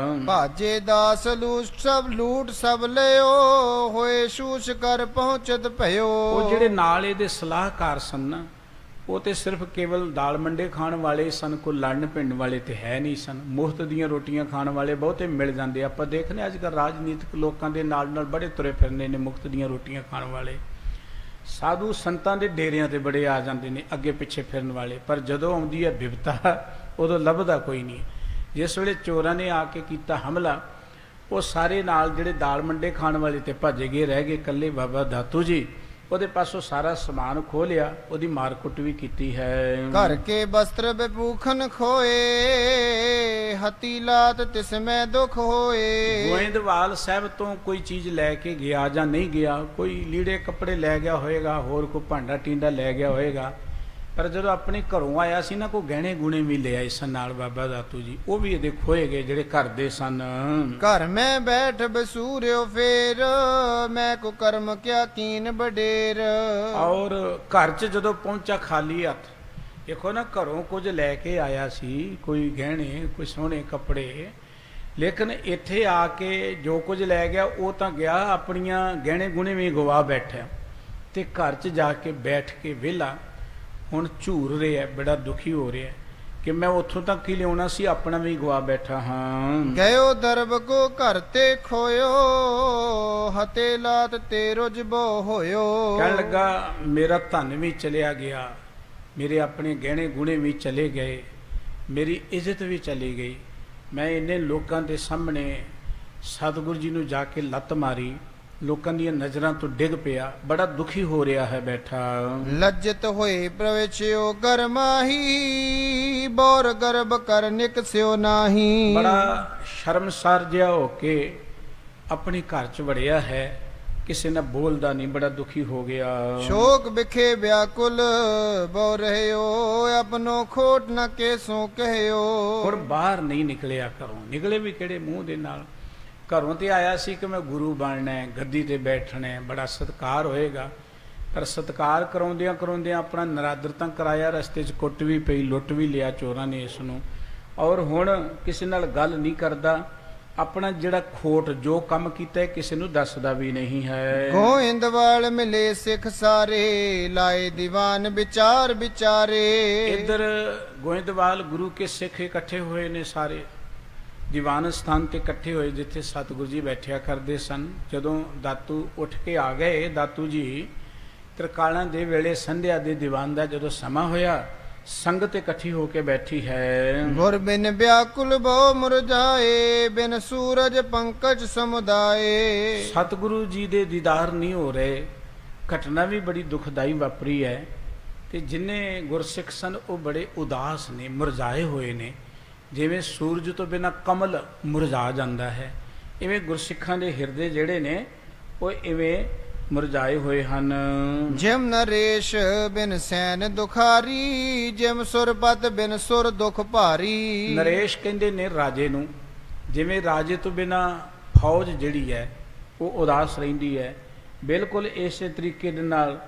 ਭਾਜੇ ਦਾਸ ਲੂਟ ਸਭ ਲਿਓ ਹੋਏ ਸ਼ੂਸ਼ ਕਰ ਪਹੁੰਚਤ ਭਇਓ। ਉਹ ਜਿਹੜੇ ਨਾਲ ਇਹਦੇ ਸਲਾਹਕਾਰ ਸਨ ਨਾ, ਉਹ ਤੇ ਸਿਰਫ ਕੇਵਲ ਦਾਲ ਮੰਡੇ ਖਾਣ ਵਾਲੇ ਸਨ, ਕੋਈ ਲੜਨ ਪਿੰਡ ਵਾਲੇ ਤੇ ਹੈ ਨਹੀਂ ਸਨ। ਮੁਫਤ ਦੀਆਂ ਰੋਟੀਆਂ ਖਾਣ ਵਾਲੇ ਬਹੁਤੇ ਮਿਲ ਜਾਂਦੇ। ਆਪਾਂ ਦੇਖਦੇ ਅੱਜ ਕੱਲ੍ਹ ਰਾਜਨੀਤਿਕ ਲੋਕਾਂ ਦੇ ਨਾਲ ਨਾਲ ਬੜੇ ਤੁਰੇ ਫਿਰਦੇ ਨੇ ਮੁਫਤ ਦੀਆਂ ਰੋਟੀਆਂ ਖਾਣ ਵਾਲੇ। ਸਾਧੂ ਸੰਤਾਂ ਦੇ ਡੇਰਿਆਂ ਤੇ ਬੜੇ ਆ ਜਾਂਦੇ ਨੇ ਅੱਗੇ ਪਿੱਛੇ ਫਿਰਨ ਵਾਲੇ, ਪਰ ਜਦੋਂ ਆਉਂਦੀ ਹੈ ਬਿਪਤਾ ਉਦੋਂ ਲੱਭਦਾ ਕੋਈ ਨਹੀਂ। ਜਿਸ ਵੇਲੇ ਚੋਰਾਂ ਨੇ ਆ ਕੇ ਕੀਤਾ ਹਮਲਾ, ਉਹ ਸਾਰੇ ਨਾਲ ਜਿਹੜੇ ਦਾਲ ਮੰਡੇ ਖਾਣ ਵਾਲੇ ਤੇ ਭੱਜ ਗਏ, ਰਹਿ ਗਏ ਇਕੱਲੇ ਬਾਬਾ ਦਾਤੂ ਜੀ। ਉਹਦੇ ਪਾਸੋਂ ਸਾਰਾ ਸਮਾਨ ਖੋਹ ਲਿਆ, ਉਹਦੀ ਮਾਰ ਕੁੱਟ ਵੀ ਕੀਤੀ ਹੈ। ਘਰ ਕੇ ਬਸਤਰ ਬਪੂਖਨ ਖੋਏ ਹਤੀ ਲਾਤ ਤਿਸ ਮੈਂ ਦੁਖ ਹੋਏ। ਗੋਇੰਦਵਾਲ ਸਾਹਿਬ ਤੋਂ ਕੋਈ ਚੀਜ਼ ਲੈ ਕੇ ਗਿਆ ਜਾਂ ਨਹੀਂ ਗਿਆ, ਕੋਈ ਲੀੜੇ ਕੱਪੜੇ ਲੈ ਗਿਆ ਹੋਏਗਾ, ਹੋਰ ਕੋਈ ਭਾਂਡਾ ਟੀਂਡਾ ਲੈ ਗਿਆ ਹੋਏਗਾ, ਪਰ ਜਦੋਂ ਆਪਣੇ ਘਰੋਂ ਆਇਆ ਸੀ ਨਾ, ਕੋਈ ਗਹਿਣੇ ਗੁਣੇ ਵੀ ਲੈ ਆਏ ਸਨ ਨਾਲ ਬਾਬਾ ਦਾਤੂ ਜੀ, ਉਹ ਵੀ ਇਹਦੇ ਖੋਏ ਗਏ ਜਿਹੜੇ ਘਰ ਦੇ ਸਨ। ਘਰ ਮੈਂ ਬੈਠ ਬਸੂਰਿਓ ਫੇਰ ਮੈਂ ਕੋ ਕਰਮ ਕਿਆ ਕੀਨ ਬਡੇਰ। ਔਰ ਘਰ 'ਚ ਜਦੋਂ ਪਹੁੰਚਾ ਖਾਲੀ ਹੱਥ, ਦੇਖੋ ਨਾ ਘਰੋਂ ਕੁਝ ਲੈ ਕੇ ਆਇਆ ਸੀ, ਕੋਈ ਗਹਿਣੇ, ਕੋਈ ਸੋਹਣੇ ਕੱਪੜੇ, ਲੇਕਿਨ ਇੱਥੇ ਆ ਕੇ ਜੋ ਕੁਝ ਲੈ ਗਿਆ ਉਹ ਤਾਂ ਗਿਆ, ਆਪਣੀਆਂ ਗਹਿਣੇ ਗੁਣੇ ਵੀ ਗਵਾ ਬੈਠਾ। ਤੇ ਘਰ 'ਚ ਜਾ ਕੇ ਬੈਠ ਕੇ ਵਿਹਲਾ ਹੁਣ ਝੂਰ ਰਿਹਾ, ਬੜਾ ਦੁਖੀ ਹੋ ਰਿਹਾ ਕਿ ਮੈਂ ਉੱਥੋਂ ਤੱਕ ਹੀ ਲਿਆਉਣਾ ਸੀ, ਆਪਣਾ ਵੀ ਗਵਾ ਬੈਠਾ ਹਾਂ। ਗਇਓ ਦਰਬ ਕੋ ਘਰ ਤੇ ਖੋਇਓ ਹਤੇ ਲਾਤ ਤੇ ਰੁਜਬੋ ਹੋਇਓ। ਕਹਿਣ ਲੱਗਾ ਮੇਰਾ ਧਨ ਵੀ ਚਲਿਆ ਗਿਆ, ਮੇਰੇ ਆਪਣੇ ਗਹਿਣੇ ਗੁਣੇ ਵੀ ਚਲੇ ਗਏ, ਮੇਰੀ ਇੱਜ਼ਤ ਵੀ ਚਲੀ ਗਈ। ਮੈਂ ਇੰਨੇ ਲੋਕਾਂ ਦੇ ਸਾਹਮਣੇ ਸਤਿਗੁਰੂ ਜੀ ਨੂੰ ਜਾ ਕੇ ਲੱਤ ਮਾਰੀ, ਲੋਕਾਂ ਦੀਆਂ ਨਜ਼ਰਾਂ ਤੋਂ ਡਿੱਗ ਪਿਆ, ਬੜਾ ਦੁਖੀ ਹੋ ਰਿਹਾ ਹੈ ਬੈਠਾ। ਲੱਜਤ ਹੋਏ ਪ੍ਰਵੇਚਿਓ ਗਰਮਾਹੀ ਬੋਰ ਗਰਬ ਕਰ ਨਿਕਸਿਓ ਨਾਹੀ। ਬੜਾ ਸ਼ਰਮਸਾਰ ਜਿਹਾ ਹੋ ਕੇ ਆਪਣੇ ਘਰ ਚ ਵੜਿਆ ਹੈ, ਕਿਸੇ ਨਾਲ ਬੋਲਦਾ ਨਹੀਂ, ਬੜਾ ਦੁਖੀ ਹੋ ਗਿਆ। ਸ਼ੋਕ ਬਿਖੇ ਵਿਆਕੁਲ ਬੋ ਰਹਿਓ ਆਪਣੋ ਖੋਟ ਨ ਕੇਸੋ ਕਹਿਓ। ਹੁਣ ਬਾਹਰ ਨਹੀਂ ਨਿਕਲਿਆ ਘਰੋਂ, ਨਿਕਲੇ ਵੀ ਕਿਹੜੇ ਮੂੰਹ ਦੇ ਨਾਲ। ਘਰੋਂ ਤੇ ਆਇਆ ਸੀ ਕਿ ਮੈਂ ਗੁਰੂ ਬਣਨਾ ਹੈ, ਗੱਦੀ ਤੇ ਬੈਠਣਾ ਹੈ, ਬੜਾ ਸਤਿਕਾਰ ਹੋਏਗਾ, ਪਰ ਸਤਿਕਾਰ ਕਰਾਉਂਦਿਆਂ ਕਰਾਉਂਦਿਆਂ ਆਪਣਾ ਨਰਾਦਰ ਤਾਂ ਕਰਾਇਆ, ਰਸਤੇ 'ਚ ਕੁੱਟ ਵੀ ਪਈ, ਲੁੱਟ ਵੀ ਲਿਆ ਚੋਰਾਂ ਨੇ ਇਸ ਨੂੰ। ਔਰ ਹੁਣ ਕਿਸੇ ਨਾਲ ਗੱਲ ਨਹੀਂ ਕਰਦਾ, ਆਪਣਾ ਜਿਹੜਾ ਖੋਟ ਜੋ ਕੰਮ ਕੀਤਾ ਹੈ ਕਿਸੇ ਨੂੰ ਦੱਸਦਾ ਵੀ ਨਹੀਂ ਹੈ। ਗੋਇੰਦਵਾਲ ਮਿਲੇ ਸਿੱਖ ਸਾਰੇ ਲਾਏ ਦੀਵਾਨ ਵਿਚਾਰ ਵਿਚਾਰੇ। ਇੱਧਰ ਗੋਇੰਦਵਾਲ ਗੁਰੂ ਕੇ ਸਿੱਖ ਇਕੱਠੇ ਹੋਏ ਨੇ ਸਾਰੇ, ਦੀਵਾਨ ਸਥਾਨ ਤੇ ਇਕੱਠੇ ਹੋਏ ਜਿੱਥੇ ਸਤਿਗੁਰੂ ਜੀ ਬੈਠਿਆ ਕਰਦੇ ਸਨ। ਜਦੋਂ ਦਾਤੂ ਉੱਠ ਕੇ ਆ ਗਏ, ਦਾਤੂ ਜੀ ਤ੍ਰਿਕਾਲਾਂ ਦੇ ਵੇਲੇ ਸੰਧਿਆ ਦੇ ਦੀਵਾਨ ਦਾ ਜਦੋਂ ਸਮਾਂ ਹੋਇਆ, ਸੰਗਤ ਇਕੱਠੀ ਹੋ ਕੇ ਬੈਠੀ ਹੈ। ਗੁਰ ਬਿਨ ਵਿਆਕੁਲ ਬਹੁ ਮੁਰਝਾਏ ਬਿਨ ਸੂਰਜ ਪੰਕਜ ਸਮੁਦਾਏ। ਸਤਿਗੁਰੂ ਜੀ ਦੇ ਦੀਦਾਰ ਨਹੀਂ ਹੋ ਰਹੇ, ਘਟਨਾ ਵੀ ਬੜੀ ਦੁਖਦਾਈ ਵਾਪਰੀ ਹੈ। ਤੇ ਜਿੰਨੇ ਗੁਰਸਿੱਖ ਸਨ ਉਹ ਬੜੇ ਉਦਾਸ ਨੇ, ਮੁਰਝਾਏ ਹੋਏ ਨੇ। ਜਿਵੇਂ ਸੂਰਜ ਤੋਂ ਬਿਨਾਂ ਕਮਲ ਮੁਰਝਾ ਜਾਂਦਾ ਹੈ, ਇਵੇਂ ਗੁਰਸਿੱਖਾਂ ਦੇ ਹਿਰਦੇ ਜਿਹੜੇ ਨੇ ਉਹ ਇਵੇਂ ਮੁਰਝਾਏ ਹੋਏ ਹਨ। ਜਿਮ ਨਰੇਸ਼ ਬਿਨ ਸੈਨ ਦੁਖਾਰੀ ਜਿਮ ਸੁਰਪਤ ਬਿਨ ਸੁਰ ਦੁਖ ਭਾਰੀ। ਨਰੇਸ਼ ਕਹਿੰਦੇ ਨੇ ਰਾਜੇ ਨੂੰ, ਜਿਵੇਂ ਰਾਜੇ ਤੋਂ ਬਿਨਾਂ ਫੌਜ ਜਿਹੜੀ ਹੈ ਉਹ ਉਦਾਸ ਰਹਿੰਦੀ ਹੈ, ਬਿਲਕੁਲ ਇਸੇ ਤਰੀਕੇ ਦੇ ਨਾਲ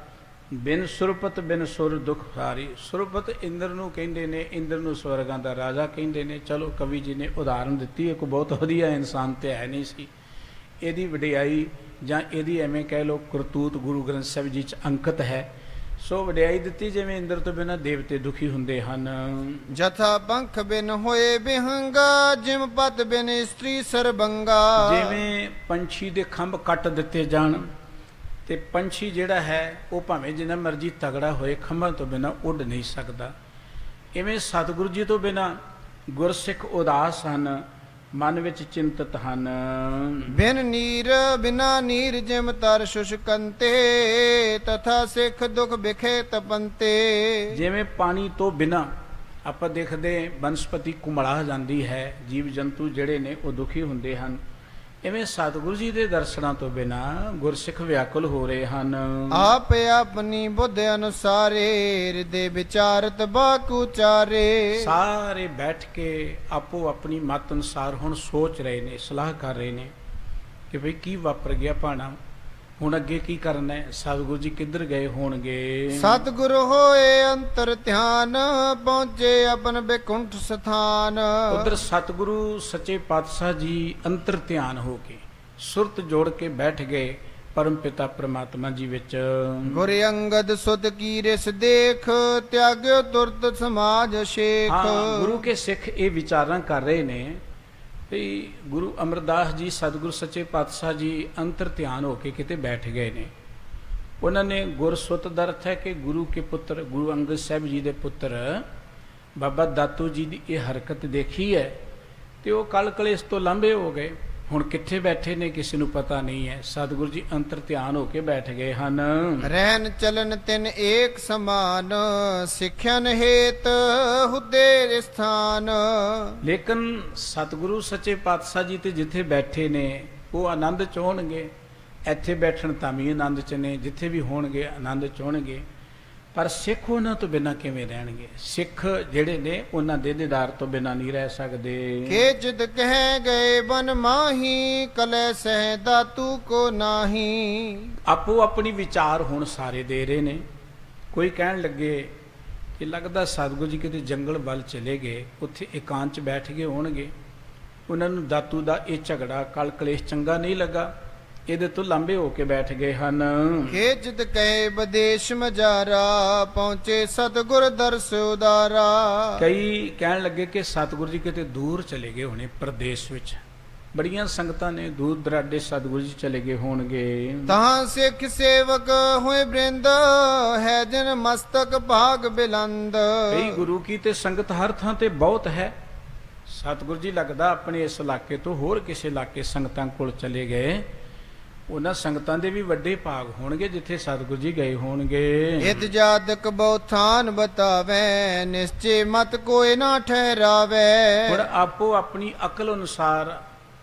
ਬਿਨ ਸੁਰਪਤ ਬਿਨ ਸੁਰ ਦੁਖ ਭਾਰੀ। ਸੁਰਪਤ ਇੰਦਰ ਨੂੰ ਕਹਿੰਦੇ ਨੇ, ਇੰਦਰ ਨੂੰ ਸਵਰਗਾਂ ਦਾ ਰਾਜਾ ਕਹਿੰਦੇ ਨੇ। ਚਲੋ ਕਵੀ ਜੀ ਨੇ ਉਦਾਹਰਨ ਦਿੱਤੀ ਹੈ, ਕੋਈ ਬਹੁਤ ਵਧੀਆ ਇਨਸਾਨ ਤੇ ਹੈ ਨਹੀਂ ਸੀ। ਇਹਦੀ ਵਡਿਆਈ ਜਾਂ ਇਹਦੀ ਐਵੇਂ ਕਹਿ ਲਓ ਕਰਤੂਤ ਗੁਰੂ ਗ੍ਰੰਥ ਸਾਹਿਬ ਜੀ 'ਚ ਅੰਕਿਤ ਹੈ। ਸੋ ਵਡਿਆਈ ਦਿੱਤੀ ਜਿਵੇਂ ਇੰਦਰ ਤੋਂ ਬਿਨਾਂ ਦੇਵਤੇ ਦੁਖੀ ਹੁੰਦੇ ਹਨ। ਜਥਾ ਪੰਖ ਬਿਨ ਹੋਏ ਬਿਹੰਗਾ ਜਿਮ ਪਤ ਬਿਨ ਇਸਤਰੀ ਸਰਬੰਗਾ। ਜਿਵੇਂ ਪੰਛੀ ਦੇ ਖੰਭ ਕੱਟ ਦਿੱਤੇ ਜਾਣ ਤੇ ਪੰਛੀ ਜਿਹੜਾ ਹੈ ਉਹ ਭਾਵੇਂ ਜਿੰਨਾ ਮਰਜ਼ੀ ਤਗੜਾ ਹੋਏ, ਖੰਭਾਂ ਤੋਂ ਬਿਨਾਂ ਉੱਡ ਨਹੀਂ ਸਕਦਾ। ਇਵੇਂ ਸਤਿਗੁਰੂ ਜੀ ਤੋਂ ਬਿਨਾਂ ਗੁਰਸਿੱਖ ਉਦਾਸ ਹਨ, ਮਨ ਵਿੱਚ ਚਿੰਤਤ ਹਨ। ਬਿਨ ਨੀਰ ਬਿਨਾ ਨੀਰ ਜਿਮ ਤਰ ਸ਼ੁਸ਼ਕੰਤੇ ਤਥਾ ਸਿੱਖ ਦੁਖ ਬਿਖੇ ਤਪੰਤੇ। ਜਿਵੇਂ ਪਾਣੀ ਤੋਂ ਬਿਨਾਂ ਆਪਾਂ ਦੇਖਦੇ ਬਨਸਪਤੀ ਕੁਮਲਾ ਜਾਂਦੀ ਹੈ, ਜੀਵ ਜੰਤੂ ਜਿਹੜੇ ਨੇ ਉਹ ਦੁਖੀ ਹੁੰਦੇ ਹਨ। ਇਵੇਂ ਸਤਿਗੁਰੂ ਜੀ ਦੇ ਦਰਸ਼ਨਾਂ ਤੋਂ ਬਿਨਾ ਗੁਰਸਿੱਖ ਵਿਆਕੁਲ ਹੋ ਰਹੇ ਹਨ। ਆਪ ਆਪਣੀ ਬੁੱਧ ਅਨੁਸਾਰੇ ਹਿਰਦੇ ਵਿਚਾਰਤ ਬਾਕੂ ਚਾਰੇ। ਸਾਰੇ ਬੈਠ ਕੇ ਆਪੋ ਆਪਣੀ ਮਤ ਅਨੁਸਾਰ ਹੁਣ ਸੋਚ ਰਹੇ ਨੇ, ਸਲਾਹ ਕਰ ਰਹੇ ਨੇ ਕਿ ਭਈ ਕੀ ਵਾਪਰ ਗਿਆ ਭਾਣਾ, ਹੁਣ ਅੱਗੇ ਕੀ ਕਰਨਾ ਹੈ, ਸਤਿਗੁਰੂ ਜੀ ਕਿੱਧਰ ਗਏ ਹੋਣਗੇ। ਸਤਿਗੁਰ ਹੋਏ ਅੰਤਰ ਧਿਆਨ ਪਹੁੰਚੇ ਆਪਨ ਬੇਕੁੰਠ ਸਥਾਨ। ਉਧਰ ਸਤਿਗੁਰੂ ਸੱਚੇ ਪਾਤਸ਼ਾਹ ਜੀ ਅੰਤਰ ਧਿਆਨ ਹੋ ਕੇ ਸੁਰਤ ਜੋੜ ਕੇ ਬੈਠ ਗਏ ਪਰਮ ਪਿਤਾ ਪ੍ਰਮਾਤਮਾ ਜੀ ਵਿੱਚ। ਗੁਰ ਅੰਗਦ ਸੁਤ ਕੀ ਰਿਸ ਦੇਖ ਤਿਆਗਿਓ ਤੁਰਤ ਸਮਾਜ ਸ਼ੇਖ। ਹਾਂ, ਗੁਰੂ ਕੇ ਸਿੱਖ ਇਹ ਵਿਚਾਰਾਂ ਕਰ ਰਹੇ ਨੇ ਵੀ ਗੁਰੂ ਅਮਰਦਾਸ ਜੀ ਸਤਿਗੁਰੂ ਸੱਚੇ ਪਾਤਸ਼ਾਹ ਜੀ ਅੰਤਰ ਧਿਆਨ ਹੋ ਕੇ ਕਿਤੇ ਬੈਠ ਗਏ ਨੇ। ਉਹਨਾਂ ਨੇ ਗੁਰਸੁੱਤ ਦਾ ਅਰਥ ਹੈ ਕਿ ਗੁਰੂ ਕੇ ਪੁੱਤਰ ਗੁਰੂ ਅੰਗਦ ਸਾਹਿਬ ਜੀ ਦੇ ਪੁੱਤਰ ਬਾਬਾ ਦਾਤੂ ਜੀ ਦੀ ਇਹ ਹਰਕਤ ਦੇਖੀ ਹੈ ਤੇ ਉਹ ਕਲ ਕਲੇਸ਼ ਤੋਂ ਲਾਂਭੇ ਹੋ ਗਏ। ਹੁਣ ਕਿੱਥੇ ਬੈਠੇ ਨੇ ਕਿਸੇ ਨੂੰ ਪਤਾ ਨਹੀਂ ਹੈ। ਸਤਿਗੁਰੂ ਜੀ ਅੰਤਰ ਧਿਆਨ ਹੋ ਕੇ ਬੈਠ ਗਏ ਹਨ। ਰਹਿਣ ਚਲਨ ਤਿਨ ਏਕ ਸਮਾਨ ਸਿੱਖਿਆਨ ਹੇਤ ਹੁਦੇ ਸਥਾਨ। ਲੇਕਿਨ ਸਤਿਗੁਰੂ ਸੱਚੇ ਪਾਤਸ਼ਾਹ ਜੀ ਤੇ ਜਿੱਥੇ ਬੈਠੇ ਨੇ ਉਹ ਆਨੰਦ ਚ ਹੋਣਗੇ। ਇੱਥੇ ਬੈਠਣ ਤਾਂ ਵੀ ਆਨੰਦ ਚ ਨੇ, ਜਿੱਥੇ ਵੀ ਹੋਣਗੇ ਆਨੰਦ ਚ ਹੋਣਗੇ। ਪਰ ਸਿੱਖ ਉਹਨਾਂ ਤੋਂ ਬਿਨਾਂ ਕਿਵੇਂ ਰਹਿਣਗੇ? ਸਿੱਖ ਜਿਹੜੇ ਨੇ ਉਹਨਾਂ ਦੇ ਦੀਦਾਰ ਤੋਂ ਬਿਨਾਂ ਨਹੀਂ ਰਹਿ ਸਕਦੇ। ਕੇ ਜਿਦ ਕਹਿ ਗਏ ਬਨ ਮਾਹੀ ਕਲੈ ਸਹਿ ਦਾਤੂ ਕੋ ਨਾਹੀ। ਆਪੋ ਆਪਣੀ ਵਿਚਾਰ ਹੁਣ ਸਾਰੇ ਦੇ ਰਹੇ ਨੇ। ਕੋਈ ਕਹਿਣ ਲੱਗੇ ਕਿ ਲੱਗਦਾ ਸਤਿਗੁਰੂ ਜੀ ਕਿਤੇ ਜੰਗਲ ਵੱਲ ਚਲੇ ਗਏ, ਉੱਥੇ ਇਕਾਂਤ 'ਚ ਬੈਠ ਗਏ ਹੋਣਗੇ। ਉਹਨਾਂ ਨੂੰ ਦਾਤੂ ਦਾ ਇਹ ਝਗੜਾ ਕਲ ਕਲੇਸ਼ ਚੰਗਾ ਨਹੀਂ ਲੱਗਾ, ਇਹਦੇ ਤੋਂ ਲਾਂਭੇ ਹੋ ਕੇ ਬੈਠ ਗਏ ਹਨ। ਕੇ ਜਿਦ ਕਹੇ ਬਦੇਸ਼ ਮਜਾਰਾ ਪਹੁੰਚੇ ਸਤਿਗੁਰ ਦਰਸ ਉਦਾਰਾ। ਕਈ ਕਹਿਣ ਲੱਗੇ ਕਿ ਸਤਿਗੁਰੂ ਜੀ ਕਿਤੇ ਦੂਰ ਚਲੇ ਗਏ ਹੋਣੇ, ਪ੍ਰਦੇਸ਼ ਵਿੱਚ। ਬੜੀਆਂ ਸੰਗਤਾਂ ਨੇ ਦੂਰ ਦਰਾਡੇ ਸਤਿਗੁਰੂ ਜੀ ਚਲੇ ਗਏ ਹੋਣਗੇ। ਤਾਂ ਸਿੱਖ ਸੇਵਕ ਹੋਏ ਬ੍ਰਿੰਦ ਹੈ ਜਿਨ ਮਸਤਕ ਭਾਗ ਬਿਲੰਦ। ਕਈ ਗੁਰੂ ਕੀ ਤੇ ਸੰਗਤ ਹਰ ਥਾਂ ਤੇ ਬਹੁਤ ਹੈ। ਸਤਿਗੁਰੂ ਜੀ ਲੱਗਦਾ ਆਪਣੇ ਇਸ ਇਲਾਕੇ ਤੋਂ ਹੋਰ ਕਿਸੇ ਇਲਾਕੇ ਸੰਗਤਾਂ ਕੋਲ ਚਲੇ ਗਏ। ਉਹਨਾਂ ਸੰਗਤਾਂ ਦੇ ਵੀ ਵੱਡੇ ਭਾਗ ਹੋਣਗੇ ਜਿੱਥੇ ਸਤਿਗੁਰੂ ਜੀ ਗਏ ਹੋਣਗੇ। ਇਤ ਜਾਤਕ ਬਹੁਥਾਨ ਬਤਾਵੇ ਨਿਸ਼ਚੇ ਮਤ ਕੋਏ ਨਾ ਠਹਿਰਾਵੇ। ਹੁਣ ਆਪੋ ਆਪਣੀ ਅਕਲ ਅਨੁਸਾਰ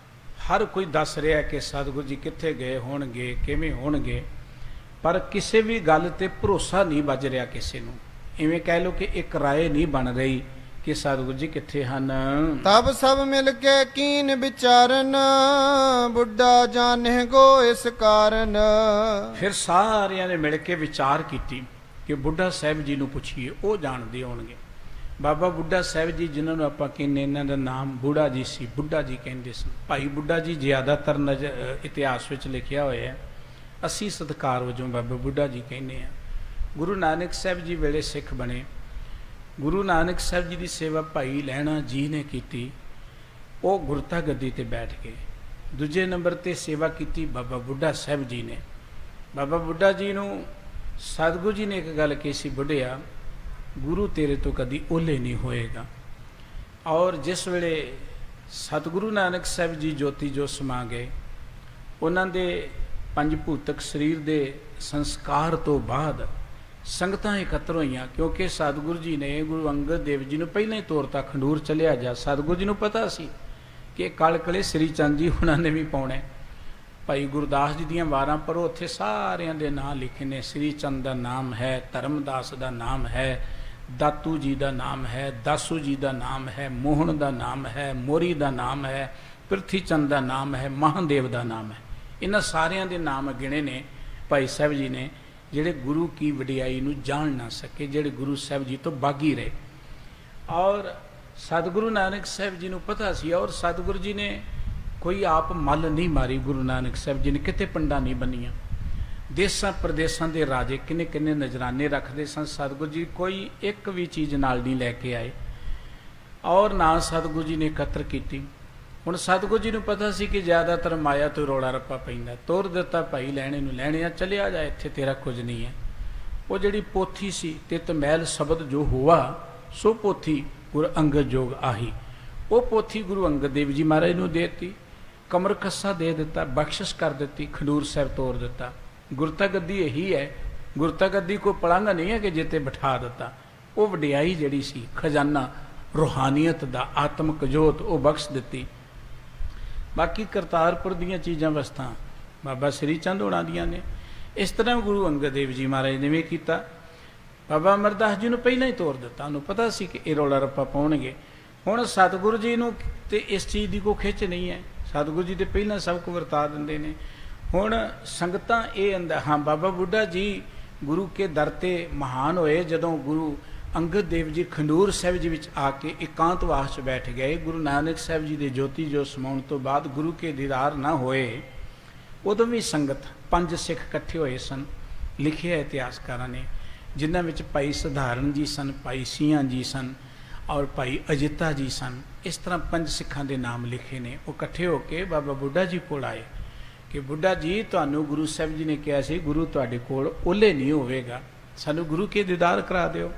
ਹਰ ਕੋਈ ਦੱਸ ਰਿਹਾ ਕਿ ਸਤਿਗੁਰੂ ਜੀ ਕਿੱਥੇ ਗਏ ਹੋਣਗੇ, ਕਿਵੇਂ ਹੋਣਗੇ, ਪਰ ਕਿਸੇ ਵੀ ਗੱਲ ਤੇ ਭਰੋਸਾ ਨਹੀਂ ਵੱਜ ਰਿਹਾ ਕਿਸੇ ਨੂੰ। ਇਵੇਂ ਕਹਿ ਲਓ ਕਿ ਇੱਕ ਰਾਏ ਨਹੀਂ ਬਣ ਰਹੀ ਕਿ ਸਤਿਗੁਰੂ ਜੀ ਕਿੱਥੇ ਹਨ। ਤਬ ਸਭ ਮਿਲ ਕੇ ਕੀਨ ਵਿਚਾਰਨ ਬੁੱਢਾ ਜਾਣੇ ਗੋ ਇਸ ਕਾਰਨ। ਫਿਰ ਸਾਰਿਆਂ ਨੇ ਮਿਲ ਕੇ ਵਿਚਾਰ ਕੀਤੀ ਕਿ ਬੁੱਢਾ ਸਾਹਿਬ ਜੀ ਨੂੰ ਪੁੱਛੀਏ, ਉਹ ਜਾਣਦੇ ਹੋਣਗੇ। ਬਾਬਾ ਬੁੱਢਾ ਸਾਹਿਬ ਜੀ ਜਿਨ੍ਹਾਂ ਨੂੰ ਆਪਾਂ ਕਹਿੰਦੇ, ਇਹਨਾਂ ਦਾ ਨਾਮ ਬੁੱਢਾ ਜੀ ਸੀ, ਬੁੱਢਾ ਜੀ ਕਹਿੰਦੇ ਸੀ। ਭਾਈ ਬੁੱਢਾ ਜੀ ਜ਼ਿਆਦਾਤਰ ਇਤਿਹਾਸ ਵਿੱਚ ਲਿਖਿਆ ਹੋਇਆ ਹੈ। ਅਸੀਂ ਸਤਿਕਾਰ ਵਜੋਂ ਬਾਬਾ ਬੁੱਢਾ ਜੀ ਕਹਿੰਦੇ ਹਾਂ। ਗੁਰੂ ਨਾਨਕ ਸਾਹਿਬ ਜੀ ਵੇਲੇ ਸਿੱਖ ਬਣੇ। ਗੁਰੂ ਨਾਨਕ ਸਾਹਿਬ ਜੀ ਦੀ ਸੇਵਾ ਭਾਈ ਲਹਿਣਾ ਜੀ ਨੇ ਕੀਤੀ। ਉਹ ਗੁਰਤਾ ਗੱਦੀ ਤੇ ਬੈਠ ਗਏ। ਦੂਜੇ ਨੰਬਰ ਤੇ ਸੇਵਾ ਕੀਤੀ ਬਾਬਾ ਬੁੱਢਾ ਸਾਹਿਬ ਜੀ ਨੇ। ਬਾਬਾ ਬੁੱਢਾ ਜੀ ਨੂੰ ਸਤਿਗੁਰੂ ਜੀ ਨੇ ਇੱਕ ਗੱਲ ਕਹੀ ਸੀ, ਬੁੱਢਿਆ ਗੁਰੂ ਤੇਰੇ ਤੋਂ ਕਦੀ ਓਹਲੇ ਨਹੀਂ ਹੋਏਗਾ। ਔਰ ਜਿਸ ਵੇਲੇ ਸਤਿਗੁਰੂ ਨਾਨਕ ਸਾਹਿਬ ਜੀ ਜੋਤੀ ਜੋ ਸਮਾ ਗਏ, ਉਹਨਾਂ ਦੇ ਪੰਜ ਭੂਤਕ ਸਰੀਰ ਦੇ ਸੰਸਕਾਰ ਤੋਂ ਬਾਅਦ ਸੰਗਤਾਂ ਇਕੱਤਰ ਹੋਈਆਂ, ਕਿਉਂਕਿ ਸਤਿਗੁਰੂ ਜੀ ਨੇ ਗੁਰੂ ਅੰਗਦ ਦੇਵ ਜੀ ਨੂੰ ਪਹਿਲਾਂ ਹੀ ਤੋਰਤਾ ਖੰਡੂਰ ਚਲਿਆ ਜਾ। ਸਤਿਗੁਰੂ ਜੀ ਨੂੰ ਪਤਾ ਸੀ ਕਿ ਕਲ ਕਲੇ ਸ੍ਰੀ ਚੰਦ ਜੀ ਉਹਨਾਂ ਨੇ ਵੀ ਪਾਉਣਾ। ਭਾਈ ਗੁਰਦਾਸ ਜੀ ਦੀਆਂ ਵਾਰਾਂ ਪੜ੍ਹੋ, ਉੱਥੇ ਸਾਰਿਆਂ ਦੇ ਨਾਂ ਲਿਖੇ ਨੇ। ਸ੍ਰੀ ਚੰਦ ਦਾ ਨਾਮ ਹੈ, ਧਰਮਦਾਸ ਦਾ ਨਾਮ ਹੈ, ਦਾਤੂ ਜੀ ਦਾ ਨਾਮ ਹੈ, ਦਾਸੂ ਜੀ ਦਾ ਨਾਮ ਹੈ, ਮੋਹਨ ਦਾ ਨਾਮ ਹੈ, ਮੋਰੀ ਦਾ ਨਾਮ ਹੈ, ਪ੍ਰਿਥੀ ਚੰਦ ਦਾ ਨਾਮ ਹੈ, ਮਹਾਦੇਵ ਦਾ ਨਾਮ ਹੈ। ਇਹਨਾਂ ਸਾਰਿਆਂ ਦੇ ਨਾਮ ਗਿਣੇ ਨੇ ਭਾਈ ਸਾਹਿਬ ਜੀ ਨੇ, ਜਿਹੜੇ ਗੁਰੂ ਕੀ ਵਡਿਆਈ ਨੂੰ ਜਾਣ ਨਾ ਸਕੇ, ਜਿਹੜੇ ਗੁਰੂ ਸਾਹਿਬ ਜੀ ਤੋਂ ਬਾਗੀ ਰਹੇ। ਔਰ ਸਤਿਗੁਰੂ ਨਾਨਕ ਸਾਹਿਬ ਜੀ ਨੂੰ ਪਤਾ ਸੀ। ਔਰ ਸਤਿਗੁਰੂ ਜੀ ਨੇ ਕੋਈ ਆਪ ਮੱਲ ਨਹੀਂ ਮਾਰੀ। ਗੁਰੂ ਨਾਨਕ ਸਾਹਿਬ ਜੀ ਨੇ ਕਿਤੇ ਪੰਡਾਂ ਨਹੀਂ ਬੰਨੀਆਂ। ਦੇਸਾਂ ਪ੍ਰਦੇਸਾਂ ਦੇ ਰਾਜੇ ਕਿੰਨੇ ਕਿੰਨੇ ਨਜ਼ਰਾਨੇ ਰੱਖਦੇ ਸਨ, ਸਤਿਗੁਰੂ ਜੀ ਕੋਈ ਇੱਕ ਵੀ ਚੀਜ਼ ਨਾਲ ਨਹੀਂ ਲੈ ਕੇ ਆਏ। ਔਰ ਨਾ ਸਤਿਗੁਰੂ ਜੀ ਨੇ ਇਕੱਤਰ ਕੀਤੀ। ਹੁਣ ਸਤਿਗੁਰੂ ਜੀ ਨੂੰ ਪਤਾ ਸੀ ਕਿ ਜ਼ਿਆਦਾਤਰ ਮਾਇਆ ਤੋਂ ਰੌਲਾ ਰੱਪਾ ਪੈਂਦਾ। ਤੋਰ ਦਿੱਤਾ ਭਾਈ ਲੈਣੇ ਨੂੰ, ਲੈਣੇ ਆ ਚਲਿਆ ਜਾ, ਇੱਥੇ ਤੇਰਾ ਕੁਝ ਨਹੀਂ ਹੈ। ਉਹ ਜਿਹੜੀ ਪੋਥੀ ਸੀ, ਤਿਤ ਮੈਲ ਸ਼ਬਦ ਜੋ ਹੋਆ ਸੋ ਪੋਥੀ ਗੁਰੂ ਅੰਗਦ ਜੋਗ ਆਹੀ, ਉਹ ਪੋਥੀ ਗੁਰੂ ਅੰਗਦ ਦੇਵ ਜੀ ਮਹਾਰਾਜ ਨੂੰ ਦੇ ਦਿੱਤੀ। ਕਮਰ ਕੱਸਾ ਦੇ ਦਿੱਤਾ, ਬਖਸ਼ਿਸ਼ ਕਰ ਦਿੱਤੀ, ਖਡੂਰ ਸਾਹਿਬ ਤੋਰ ਦਿੱਤਾ। ਗੁਰਤਾ ਗੱਦੀ ਇਹੀ ਹੈ। ਗੁਰਤਾ ਗੱਦੀ ਕੋਈ ਪਲੰਘ ਨਹੀਂ ਹੈ ਕਿ ਜਿੱਤੇ ਬਿਠਾ ਦਿੱਤਾ। ਉਹ ਵਡਿਆਈ ਜਿਹੜੀ ਸੀ, ਖਜ਼ਾਨਾ ਰੂਹਾਨੀਅਤ ਦਾ, ਆਤਮਕ ਜੋਤ, ਉਹ ਬਖਸ਼ ਦਿੱਤੀ। ਬਾਕੀ ਕਰਤਾਰਪੁਰ ਦੀਆਂ ਚੀਜ਼ਾਂ ਵਸਤਾਂ ਬਾਬਾ ਸ੍ਰੀ ਚੰਦ ਹੋਣਾ ਦੀਆਂ ਨੇ। ਇਸ ਤਰ੍ਹਾਂ ਗੁਰੂ ਅੰਗਦ ਦੇਵ ਜੀ ਮਹਾਰਾਜ ਨੇ ਵੀ ਕੀਤਾ। ਬਾਬਾ ਅਮਰਦਾਸ ਜੀ ਨੂੰ ਪਹਿਲਾਂ ਹੀ ਤੋਰ ਦਿੱਤਾ, ਉਹਨੂੰ ਪਤਾ ਸੀ ਕਿ ਇਹ ਰੌਲਾ ਰੱਪਾ ਪਾਉਣਗੇ। ਹੁਣ ਸਤਿਗੁਰੂ ਜੀ ਨੂੰ ਤੇ ਇਸ ਚੀਜ਼ ਦੀ ਕੋਈ ਖਿੱਚ ਨਹੀਂ ਹੈ, ਸਤਿਗੁਰੂ ਜੀ ਤੇ ਪਹਿਲਾਂ ਸਭ ਕੁ ਵਰਤਾ ਦਿੰਦੇ ਨੇ। ਹੁਣ ਸੰਗਤਾਂ ਇਹ ਅੰਦਰ, ਹਾਂ ਬਾਬਾ ਬੁੱਢਾ ਜੀ ਗੁਰੂ ਕੇ ਦਰ ਤੇ ਮਹਾਨ ਹੋਏ ਜਦੋਂ ਗੁਰੂ ਅੰਗਦ ਦੇਵ ਜੀ ਖੰਡੂਰ ਸਾਹਿਬ ਜੀ ਵਿੱਚ ਆ ਕੇ ਇਕਾਂਤਵਾਸ 'ਚ ਬੈਠ ਗਏ। ਗੁਰੂ ਨਾਨਕ ਸਾਹਿਬ ਜੀ ਦੇ ਜੋਤੀ ਜੋ ਸਮਾਉਣ ਤੋਂ ਬਾਅਦ ਗੁਰੂ ਕੇ ਦੀਦਾਰ ਨਾ ਹੋਏ, ਉਦੋਂ ਵੀ ਸੰਗਤ 5 ਸਿੱਖ ਇਕੱਠੇ ਹੋਏ ਸਨ। ਲਿਖਿਆ ਇਤਿਹਾਸਕਾਰਾਂ ਨੇ, ਜਿਨ੍ਹਾਂ ਵਿੱਚ ਭਾਈ ਸਧਾਰਨ ਜੀ ਸਨ, ਭਾਈ ਸੀਆਂ ਜੀ ਸਨ ਔਰ ਭਾਈ ਅਜਿੱਤਾ ਜੀ ਸਨ। ਇਸ ਤਰ੍ਹਾਂ 5 ਸਿੱਖਾਂ ਦੇ ਨਾਮ ਲਿਖੇ ਨੇ। ਉਹ ਇਕੱਠੇ ਹੋ ਕੇ ਬਾਬਾ ਬੁੱਢਾ ਜੀ ਕੋਲ ਆਏ ਕਿ ਬੁੱਢਾ ਜੀ, ਤੁਹਾਨੂੰ ਗੁਰੂ ਸਾਹਿਬ ਜੀ ਨੇ ਕਿਹਾ ਸੀ ਗੁਰੂ ਤੁਹਾਡੇ ਕੋਲ ਓਲੇ ਨਹੀਂ ਹੋਵੇਗਾ, ਸਾਨੂੰ ਗੁਰੂ ਕੇ ਦੀਦਾਰ ਕਰਾ ਦਿਓ।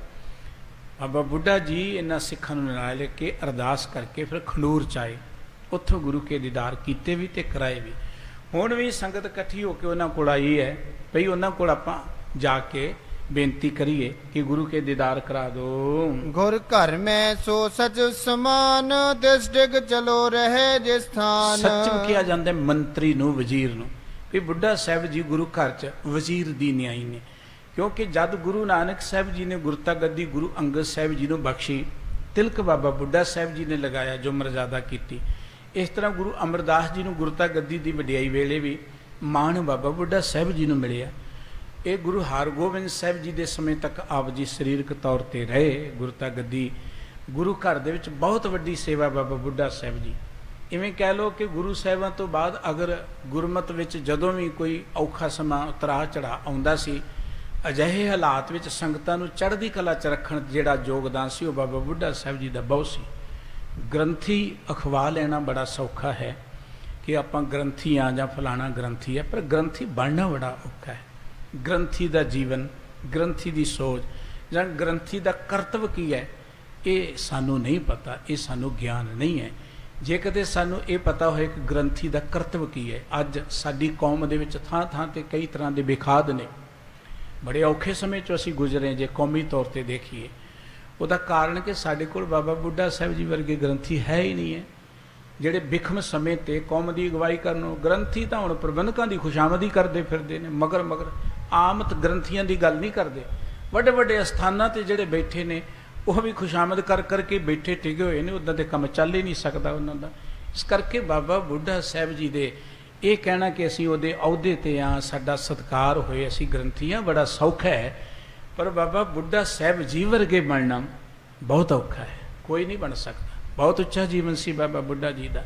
ਬਾਬਾ ਬੁੱਢਾ ਜੀ ਇਹਨਾਂ ਸਿੱਖਾਂ ਨੂੰ ਨਾਲ ਲੈ ਕੇ ਅਰਦਾਸ ਕਰਕੇ ਫਿਰ ਖੰਡੂਰ 'ਚ ਆਏ। ਉੱਥੋਂ ਗੁਰੂ ਕੇ ਦੀਦਾਰ ਕੀਤੇ ਵੀ ਤੇ ਕਰਾਏ ਵੀ। ਹੁਣ ਵੀ ਸੰਗਤ ਇਕੱਠੀ ਹੋ ਕੇ ਉਹਨਾਂ ਕੋਲ ਆਈ ਹੈ ਭਈ ਉਹਨਾਂ ਕੋਲ ਆਪਾਂ ਜਾ ਕੇ ਬੇਨਤੀ ਕਰੀਏ ਕਿ ਗੁਰੂ ਕੇ ਦੀਦਾਰ ਕਰਾ ਦੋ। ਗੁਰ ਘਰ ਮੈਂ ਸੋ ਸਚ ਸਮਾਨ, ਦਿਸ ਡਿਗ ਚਲੋ ਰਹੇ ਜਿਸ ਥਾਨ। ਸੱਚਮ ਕਿਹਾ ਜਾਂਦਾ ਮੰਤਰੀ ਨੂੰ, ਵਜ਼ੀਰ ਨੂੰ, ਕਿ ਬੁੱਢਾ ਸਾਹਿਬ ਜੀ ਗੁਰੂ ਘਰ 'ਚ ਵਜ਼ੀਰ ਦੀ ਨਿਆਈ ਨੇ। ਕਿਉਂਕਿ ਜਦ ਗੁਰੂ ਨਾਨਕ ਸਾਹਿਬ ਜੀ ਨੇ ਗੁਰਤਾ ਗੱਦੀ ਗੁਰੂ ਅੰਗਦ ਸਾਹਿਬ ਜੀ ਨੂੰ ਬਖਸ਼ੀ, ਤਿਲਕ ਬਾਬਾ ਬੁੱਢਾ ਸਾਹਿਬ ਜੀ ਨੇ ਲਗਾਇਆ ਜੋ ਮਰਜ਼ਾਦਾ ਕੀਤੀ। ਇਸ ਤਰ੍ਹਾਂ ਗੁਰੂ ਅਮਰਦਾਸ ਜੀ ਨੂੰ ਗੁਰਤਾ ਗੱਦੀ ਦੀ ਵਡਿਆਈ ਵੇਲੇ ਵੀ ਮਾਣ ਬਾਬਾ ਬੁੱਢਾ ਸਾਹਿਬ ਜੀ ਨੂੰ ਮਿਲਿਆ। ਇਹ ਗੁਰੂ ਹਰਗੋਬਿੰਦ ਸਾਹਿਬ ਜੀ ਦੇ ਸਮੇਂ ਤੱਕ ਆਪ ਜੀ ਸਰੀਰਕ ਤੌਰ ਤੇ ਰਹੇ। ਗੁਰਤਾ ਗੱਦੀ ਗੁਰੂ ਘਰ ਦੇ ਵਿੱਚ ਬਹੁਤ ਵੱਡੀ ਸੇਵਾ ਬਾਬਾ ਬੁੱਢਾ ਸਾਹਿਬ ਜੀ। ਇਵੇਂ ਕਹਿ ਲਓ ਕਿ ਗੁਰੂ ਸਾਹਿਬਾਂ ਤੋਂ ਬਾਅਦ ਅਗਰ ਗੁਰਮਤ ਵਿੱਚ ਜਦੋਂ ਵੀ ਕੋਈ ਔਖਾ ਸਮਾਂ ਉਤਰਾਅ ਚੜ੍ਹਾਅ ਆਉਂਦਾ ਸੀ, ਅਜਿਹੇ ਹਾਲਾਤ ਵਿੱਚ ਸੰਗਤਾਂ ਨੂੰ ਚੜ੍ਹਦੀ ਕਲਾ 'ਚ ਰੱਖਣ ਜਿਹੜਾ ਯੋਗਦਾਨ ਸੀ ਉਹ ਬਾਬਾ ਬੁੱਢਾ ਸਾਹਿਬ ਜੀ ਦਾ ਬਹੁਤ ਸੀ। ਗ੍ਰੰਥੀ ਅਖਵਾ ਲੈਣਾ ਬੜਾ ਸੌਖਾ ਹੈ ਕਿ ਆਪਾਂ ਗ੍ਰੰਥੀ ਆ ਜਾਂ ਫਲਾਣਾ ਗ੍ਰੰਥੀ ਹੈ, ਪਰ ਗ੍ਰੰਥੀ ਬਣਨਾ ਬੜਾ ਔਖਾ ਹੈ। ਗ੍ਰੰਥੀ ਦਾ ਜੀਵਨ, ਗ੍ਰੰਥੀ ਦੀ ਸੋਚ ਜਾਂ ਗ੍ਰੰਥੀ ਦਾ ਕਰਤੱਵ ਕੀ ਹੈ, ਇਹ ਸਾਨੂੰ ਨਹੀਂ ਪਤਾ, ਇਹ ਸਾਨੂੰ ਗਿਆਨ ਨਹੀਂ ਹੈ। ਜੇ ਕਦੇ ਸਾਨੂੰ ਇਹ ਪਤਾ ਹੋਏ ਕਿ ਗ੍ਰੰਥੀ ਦਾ ਕਰਤੱਵ ਕੀ ਹੈ। ਅੱਜ ਸਾਡੀ ਕੌਮ ਦੇ ਵਿੱਚ ਥਾਂ ਥਾਂ ਤੇ ਕਈ ਤਰ੍ਹਾਂ ਦੇ ਵਿਖਾਦ ਨੇ। ਬੜੇ ਔਖੇ ਸਮੇਂ 'ਚੋਂ ਅਸੀਂ ਗੁਜ਼ਰੇ ਜੇ ਕੌਮੀ ਤੌਰ ਤੇ ਦੇਖੀਏ। ਉਹਦਾ ਕਾਰਨ ਕਿ ਸਾਡੇ ਕੋਲ ਬਾਬਾ ਬੁੱਢਾ ਸਾਹਿਬ ਜੀ ਵਰਗੇ ਗ੍ਰੰਥੀ ਹੈ ਹੀ ਨਹੀਂ ਹੈ, ਜਿਹੜੇ ਬਿਖਮ ਸਮੇਂ ਤੇ ਕੌਮ ਦੀ ਅਗਵਾਈ ਕਰਨ। ਗ੍ਰੰਥੀ ਤਾਂ ਹੁਣ ਪ੍ਰਬੰਧਕਾਂ ਦੀ ਖੁਸ਼ਾਮਦੀ ਕਰਦੇ ਫਿਰਦੇ ਨੇ, ਮਗਰ ਆਮਤ ਗ੍ਰੰਥੀਆਂ ਦੀ ਗੱਲ ਨਹੀਂ ਕਰਦੇ। ਵੱਡੇ ਵੱਡੇ ਅਸਥਾਨਾਂ ਤੇ ਜਿਹੜੇ ਬੈਠੇ ਨੇ ਉਹ ਵੀ ਖੁਸ਼ਾਮਦ ਕਰ ਕਰਕੇ ਬੈਠੇ ਟਿਕੇ ਹੋਏ ਨੇ, ਉੱਦਾਂ ਦੇ ਕੰਮ ਚੱਲ ਹੀ ਨਹੀਂ ਸਕਦਾ ਉਹਨਾਂ ਦਾ। ਇਸ ਕਰਕੇ ਬਾਬਾ ਬੁੱਢਾ ਸਾਹਿਬ ਜੀ ਦੇ ਇਹ ਕਹਿਣਾ ਕਿ ਅਸੀਂ ਉਹਦੇ ਅਹੁਦੇ ਤੇ ਆ, ਸਾਡਾ ਸਤਿਕਾਰ ਹੋਏ, ਅਸੀਂ ਗ੍ਰੰਥੀ ਹਾਂ, ਬੜਾ ਸੌਖਾ ਹੈ। ਪਰ ਬਾਬਾ ਬੁੱਢਾ ਸਾਹਿਬ ਜੀ ਵਰਗੇ ਬਣਨਾ ਬਹੁਤ ਔਖਾ ਹੈ, ਕੋਈ ਨਹੀਂ ਬਣ ਸਕਦਾ। ਬਹੁਤ ਉੱਚਾ ਜੀਵਨ ਸੀ ਬਾਬਾ ਬੁੱਢਾ ਜੀ ਦਾ।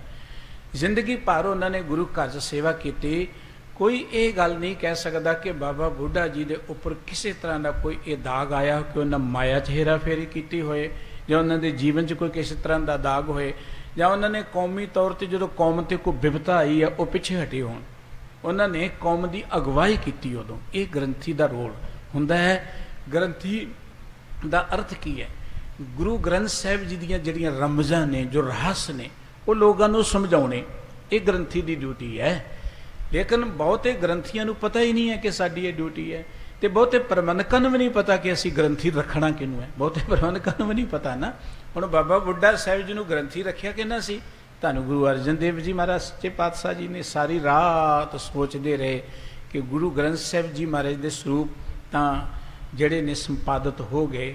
ਜ਼ਿੰਦਗੀ ਭਰ ਉਹਨਾਂ ਨੇ ਗੁਰੂ ਘਰ 'ਚ ਸੇਵਾ ਕੀਤੀ। ਕੋਈ ਇਹ ਗੱਲ ਨਹੀਂ ਕਹਿ ਸਕਦਾ ਕਿ ਬਾਬਾ ਬੁੱਢਾ ਜੀ ਦੇ ਉੱਪਰ ਕਿਸੇ ਤਰ੍ਹਾਂ ਦਾ ਕੋਈ ਇਹ ਦਾਗ ਆਇਆ ਕਿ ਉਹਨਾਂ ਮਾਇਆ 'ਚ ਹੇਰਾਫੇਰੀ ਕੀਤੀ ਹੋਏ, ਜਾਂ ਉਹਨਾਂ ਦੇ ਜੀਵਨ 'ਚ ਕੋਈ ਕਿਸੇ ਤਰ੍ਹਾਂ ਦਾ ਦਾਗ ਹੋਏ, ਜਾਂ ਉਹਨਾਂ ਨੇ ਕੌਮੀ ਤੌਰ ਤੇ ਜਦੋਂ ਕੌਮ ਤੇ ਕੋਈ ਬਿਪਤਾ ਆਈ ਹੈ ਉਹ ਪਿੱਛੇ ਹਟੇ ਹੋਣ। ਉਹਨਾਂ ਨੇ ਕੌਮ ਦੀ ਅਗਵਾਈ ਕੀਤੀ ਉਦੋਂ। ਇਹ ਗ੍ਰੰਥੀ ਦਾ ਰੋਲ ਹੁੰਦਾ ਹੈ। ਗ੍ਰੰਥੀ ਦਾ ਅਰਥ ਕੀ ਹੈ? ਗੁਰੂ ਗ੍ਰੰਥ ਸਾਹਿਬ ਜੀ ਦੀਆਂ ਜਿਹੜੀਆਂ ਰਮਜ਼ਾਂ ਨੇ, ਜੋ ਰਹੱਸ ਨੇ, ਉਹ ਲੋਕਾਂ ਨੂੰ ਸਮਝਾਉਣੇ, ਇਹ ਗ੍ਰੰਥੀ ਦੀ ਡਿਊਟੀ ਹੈ। ਲੇਕਿਨ ਬਹੁਤੇ ਗ੍ਰੰਥੀਆਂ ਨੂੰ ਪਤਾ ਹੀ ਨਹੀਂ ਹੈ ਕਿ ਸਾਡੀ ਇਹ ਡਿਊਟੀ ਹੈ, ਤੇ ਬਹੁਤੇ ਪ੍ਰਬੰਧਕਾਂ ਨੂੰ ਵੀ ਨਹੀਂ ਪਤਾ ਕਿ ਅਸੀਂ ਗ੍ਰੰਥੀ ਰੱਖਣਾ ਕਿਹਨੂੰ ਹੈ। ਬਹੁਤੇ ਪ੍ਰਬੰਧਕਾਂ ਨੂੰ ਵੀ ਨਹੀਂ ਪਤਾ ਨਾ। ਹੁਣ ਬਾਬਾ ਬੁੱਢਾ ਸਾਹਿਬ ਜੀ ਨੂੰ ਗ੍ਰੰਥੀ ਰੱਖਿਆ ਕਿਹਨਾਂ ਸੀ? ਤੁਹਾਨੂੰ ਗੁਰੂ ਅਰਜਨ ਦੇਵ ਜੀ ਮਹਾਰਾਜ ਸੱਚੇ ਪਾਤਸ਼ਾਹ ਜੀ ਨੇ ਸਾਰੀ ਰਾਤ ਸੋਚਦੇ ਰਹੇ ਕਿ ਗੁਰੂ ਗ੍ਰੰਥ ਸਾਹਿਬ ਜੀ ਮਹਾਰਾਜ ਦੇ ਸਰੂਪ ਤਾਂ ਜਿਹੜੇ ਨੇ ਸੰਪਾਦਿਤ ਹੋ ਗਏ,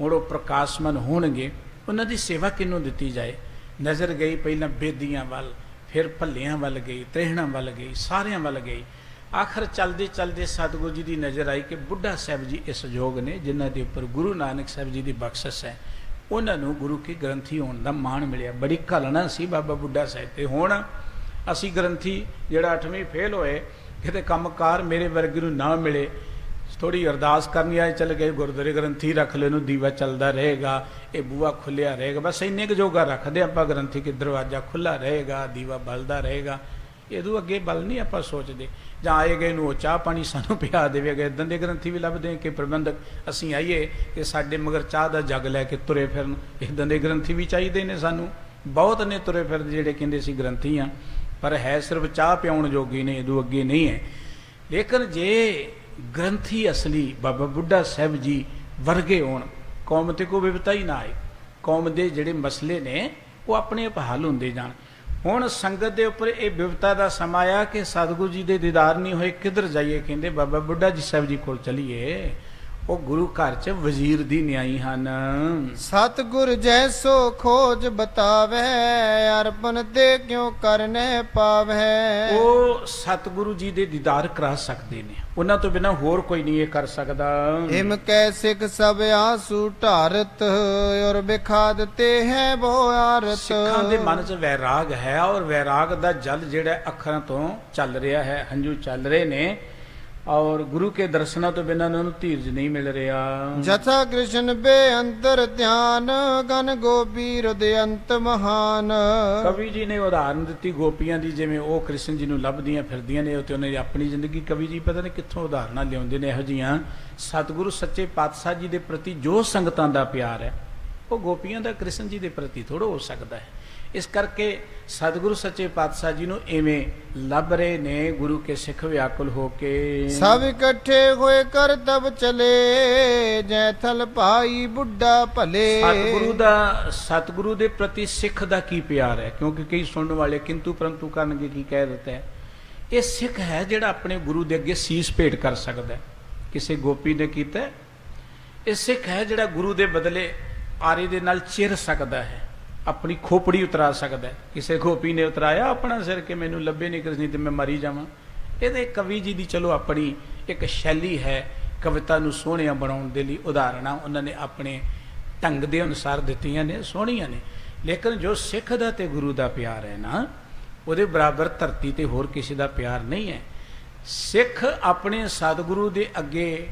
ਹੁਣ ਉਹ ਪ੍ਰਕਾਸ਼ਮਨ ਹੋਣਗੇ, ਉਹਨਾਂ ਦੀ ਸੇਵਾ ਕਿਹਨੂੰ ਦਿੱਤੀ ਜਾਏ। ਨਜ਼ਰ ਗਈ ਪਹਿਲਾਂ ਬੇਦੀਆਂ ਵੱਲ, ਫਿਰ ਭੱਲਿਆਂ ਵੱਲ ਗਈ, ਤ੍ਰਿਹਣਾਂ ਵੱਲ ਗਈ, ਸਾਰਿਆਂ ਵੱਲ ਗਈ। ਆਖਰ ਚਲਦੇ ਚਲਦੇ ਸਤਿਗੁਰੂ ਜੀ ਦੀ ਨਜ਼ਰ ਆਈ ਕਿ ਬੁੱਢਾ ਸਾਹਿਬ ਜੀ ਇਸ ਯੋਗ ਨੇ ਜਿਨ੍ਹਾਂ ਦੇ ਉੱਪਰ ਗੁਰੂ ਨਾਨਕ ਸਾਹਿਬ ਜੀ ਦੀ ਬਖਸ਼ਿਸ਼ ਹੈ, ਉਹਨਾਂ ਨੂੰ ਗੁਰੂ ਕੀ ਗ੍ਰੰਥੀ ਹੋਣ ਦਾ ਮਾਣ ਮਿਲਿਆ। ਬੜੀ ਘਾਲਣਾ ਸੀ ਬਾਬਾ ਬੁੱਢਾ ਸਾਹਿਬ ਤੇ। ਹੁਣ ਅਸੀਂ ਗ੍ਰੰਥੀ ਜਿਹੜਾ 8ਵੀਂ ਫੇਲ ਹੋਏ, ਕਿਤੇ ਕੰਮਕਾਰ ਮੇਰੇ ਵਰਗੇ ਨੂੰ ਨਾ ਮਿਲੇ, ਥੋੜੀ ਅਰਦਾਸ ਕਰਨੀ ਆਏ, ਚਲੇ ਗਏ ਗੁਰਦੁਆਰੇ, ਗ੍ਰੰਥੀ ਰੱਖ ਲੈ, ਨੂੰ ਦੀਵਾ ਚੱਲਦਾ ਰਹੇਗਾ, ਇਹ ਬੂਹਾ ਖੁੱਲਿਆ ਰਹੇਗਾ, ਬਸ ਇੰਨੇ ਕੁ ਜੋਗਾ ਰੱਖਦੇ ਆਪਾਂ ਗ੍ਰੰਥੀ ਕਿ ਦਰਵਾਜ਼ਾ ਖੁੱਲਾ ਰਹੇਗਾ, ਦੀਵਾ ਬਲਦਾ ਰਹੇਗਾ। ਇਹਦੋਂ ਅੱਗੇ ਬਲ ਨਹੀਂ ਆਪਾਂ ਸੋਚਦੇ। ਜਾਂ ਆਏ ਗਏ ਨੂੰ ਉਹ ਚਾਹ ਪਾਣੀ ਸਾਨੂੰ ਪਿਆ ਦੇਵੇਗਾ। ਇੱਦਾਂ ਦੇ ਗ੍ਰੰਥੀ ਵੀ ਲੱਭਦੇ ਕਿ ਪ੍ਰਬੰਧਕ ਅਸੀਂ ਆਈਏ ਕਿ ਸਾਡੇ ਮਗਰ ਚਾਹ ਦਾ ਜੱਗ ਲੈ ਕੇ ਤੁਰੇ ਫਿਰਨ। ਇੱਦਾਂ ਦੇ ਗ੍ਰੰਥੀ ਵੀ ਚਾਹੀਦੇ ਨੇ ਸਾਨੂੰ। ਬਹੁਤ ਨੇ ਤੁਰੇ ਫਿਰਦੇ ਜਿਹੜੇ ਕਹਿੰਦੇ ਸੀ ਗ੍ਰੰਥੀ ਆ, ਪਰ ਹੈ ਸਿਰਫ ਚਾਹ ਪਿਆਉਣ ਜੋਗੀ ਨੇ, ਇਹਦੋਂ ਅੱਗੇ ਨਹੀਂ ਹੈ। ਲੇਕਿਨ ਜੇ ਗ੍ਰੰਥੀ ਅਸਲੀ ਬਾਬਾ ਬੁੱਢਾ ਸਾਹਿਬ ਜੀ ਵਰਗੇ ਹੋਣ, ਕੌਮ ਤੇ ਕੋਈ ਵਿਪਤਾ ਹੀ ਨਾ ਆਏ, ਕੌਮ ਦੇ ਜਿਹੜੇ ਮਸਲੇ ਨੇ ਉਹ ਆਪਣੇ ਆਪ ਹੱਲ ਹੁੰਦੇ ਜਾਣ। ਹੁਣ ਸੰਗਤ ਦੇ ਉੱਪਰ ਇਹ ਬਿਪਤਾ ਦਾ ਸਮਾਂ ਆ ਕਿ ਸਤਿਗੁਰੂ ਜੀ ਦੇ ਦੀਦਾਰ ਨਹੀਂ ਹੋਏ, ਕਿੱਧਰ ਜਾਈਏ? ਕਹਿੰਦੇ ਬਾਬਾ ਬੁੱਢਾ ਜੀ ਸਾਹਿਬ ਜੀ ਕੋਲ ਚਲੀਏ। ਉਹ ਗੁਰੂ ਘਰ 'ਚ ਵਜ਼ੀਰ ਦੀ ਨਿਆਈ ਹਨ। ਸਤਿਗੁਰ ਜੈਸੋ ਖੋਜ ਬਤਾਵੈ, ਅਰਪਨ ਤੇ ਕਿਉ ਕਰਨੇ ਪਾਵੈ। ਉਹ ਸਤਿਗੁਰੂ ਜੀ ਦੇ ਦੀਦਾਰ ਕਰਾ ਸਕਦੇ ਨੇ, ਉਹਨਾਂ ਤੋਂ ਬਿਨਾਂ ਹੋਰ ਕੋਈ ਨਹੀਂ ਇਹ ਕਰ ਸਕਦਾ। ਹਿਮ ਕੈ ਸਿੱਖ ਸਭ ਆਸੂ ਢਾਰਤ, ਔਰ ਬਿਖਾਦ ਤੇ ਹੈ ਬੋ ਆਰਤ। ਸਿੱਖਾਂ ਦੇ ਮਨ 'ਚ ਵੈਰਾਗ ਹੈ, ਔਰ ਵੈਰਾਗ ਦਾ ਜਲ ਜਿਹੜਾ ਅੱਖਰਾਂ ਤੋਂ ਚੱਲ ਰਿਹਾ ਹੈ, ਹੰਝੂ ਚੱਲ ਰਹੇ ਨੇ, ਔਰ ਗੁਰੂ ਕੇ ਦਰਸ਼ਨਾਂ ਤੋਂ ਬਿਨਾਂ ਉਹਨਾਂ ਨੂੰ ਧੀਰਜ ਨਹੀਂ ਮਿਲ ਰਿਹਾ। ਜਥਾ ਕ੍ਰਿਸ਼ਨ ਬੇਅੰਤਰ ਧਿਆਨ, ਗਨ ਗੋਪੀ ਹ੍ਰਿਦਯੰਤ ਮਹਾਨ। ਕਵੀ ਜੀ ਨੇ ਉਦਾਹਰਨ ਦਿੱਤੀ ਗੋਪੀਆਂ ਦੀ, ਜਿਵੇਂ ਉਹ ਕ੍ਰਿਸ਼ਨ ਜੀ ਨੂੰ ਲੱਭਦੀਆਂ ਫਿਰਦੀਆਂ ਨੇ, ਤੇ ਉਹਨਾਂ ਦੀ ਆਪਣੀ ਜ਼ਿੰਦਗੀ ਕਵੀ ਜੀ ਪਤਾ ਨਹੀਂ ਕਿੱਥੋਂ ਉਦਾਹਰਨਾਂ ਲਿਆਉਂਦੇ ਨੇ ਇਹੋ ਜਿਹੀਆਂ। ਸਤਿਗੁਰੂ ਸੱਚੇ ਪਾਤਸ਼ਾਹ ਜੀ ਦੇ ਪ੍ਰਤੀ ਜੋ ਸੰਗਤਾਂ ਦਾ ਪਿਆਰ ਹੈ, ਉਹ ਗੋਪੀਆਂ ਦਾ ਕ੍ਰਿਸ਼ਨ ਜੀ ਦੇ ਪ੍ਰਤੀ ਥੋੜ੍ਹਾ ਹੋ ਸਕਦਾ ਹੈ। ਇਸ ਕਰਕੇ ਸਤਿਗੁਰੂ ਸੱਚੇ ਪਾਤਸ਼ਾਹ ਜੀ ਨੂੰ ਐਵੇਂ ਲੱਭ ਰਹੇ ਨੇ ਗੁਰੂ ਕੇ ਸਿੱਖ ਵਿਆਕੁਲ ਹੋ ਕੇ। ਸਭ ਇਕੱਠੇ ਹੋਏ ਕਰ ਤਬ ਚਲੇ, ਜੈਥਲ ਭਾਈ ਬੁੱਢਾ ਭਲੇ। ਸਤਿਗੁਰੂ ਦੇ ਪ੍ਰਤੀ ਸਿੱਖ ਦਾ ਕੀ ਪਿਆਰ ਹੈ? ਕਿਉਂਕਿ ਕਈ ਸੁਣਨ ਵਾਲੇ ਕਿੰਤੂ ਪਰੰਤੂ ਕਰਨਗੇ, ਕੀ ਕਹਿ ਦਿੱਤਾ ਹੈ? ਇਹ ਸਿੱਖ ਹੈ ਜਿਹੜਾ ਆਪਣੇ ਗੁਰੂ ਦੇ ਅੱਗੇ ਸੀਸ ਭੇਟ ਕਰ ਸਕਦਾ ਹੈ, ਕਿਸੇ ਗੋਪੀ ਨੇ ਕੀਤਾ। ਇਹ ਸਿੱਖ ਹੈ ਜਿਹੜਾ ਗੁਰੂ ਦੇ ਬਦਲੇ ਆਰੇ ਦੇ ਨਾਲ ਚਿਰ ਸਕਦਾ ਹੈ, ਆਪਣੀ ਖੋਪੜੀ ਉਤਰਾ ਸਕਦਾ ਹੈ। ਕਿਸੇ ਗੋਪੀ ਨੇ ਉਤਰਾਇਆ ਆਪਣਾ ਸਿਰ ਕਿ ਮੈਨੂੰ ਲੱਭੇ ਨਹੀਂ ਕ੍ਰਿਸ਼ਨ ਤੇ ਮੈਂ ਮਰੀ ਜਾਵਾਂ। ਇਹਦੇ ਕਵੀ ਜੀ ਦੀ ਚਲੋ ਆਪਣੀ ਇੱਕ ਸ਼ੈਲੀ ਹੈ ਕਵਿਤਾ ਨੂੰ ਸੋਹਣਿਆ ਬਣਾਉਣ ਦੇ ਲਈ। ਉਦਾਹਰਨਾਂ ਉਹਨਾਂ ਨੇ ਆਪਣੇ ਢੰਗ ਦੇ ਅਨੁਸਾਰ ਦਿੱਤੀਆਂ ਨੇ, ਸੋਹਣੀਆਂ ਨੇ। ਲੇਕਿਨ ਜੋ ਸਿੱਖ ਦਾ ਤੇ ਗੁਰੂ ਦਾ ਪਿਆਰ ਹੈ ਨਾ, ਉਹਦੇ ਬਰਾਬਰ ਧਰਤੀ ਤੇ ਹੋਰ ਕਿਸੇ ਦਾ ਪਿਆਰ ਨਹੀਂ ਹੈ। ਸਿੱਖ ਆਪਣੇ ਸਤਿਗੁਰੂ ਦੇ ਅੱਗੇ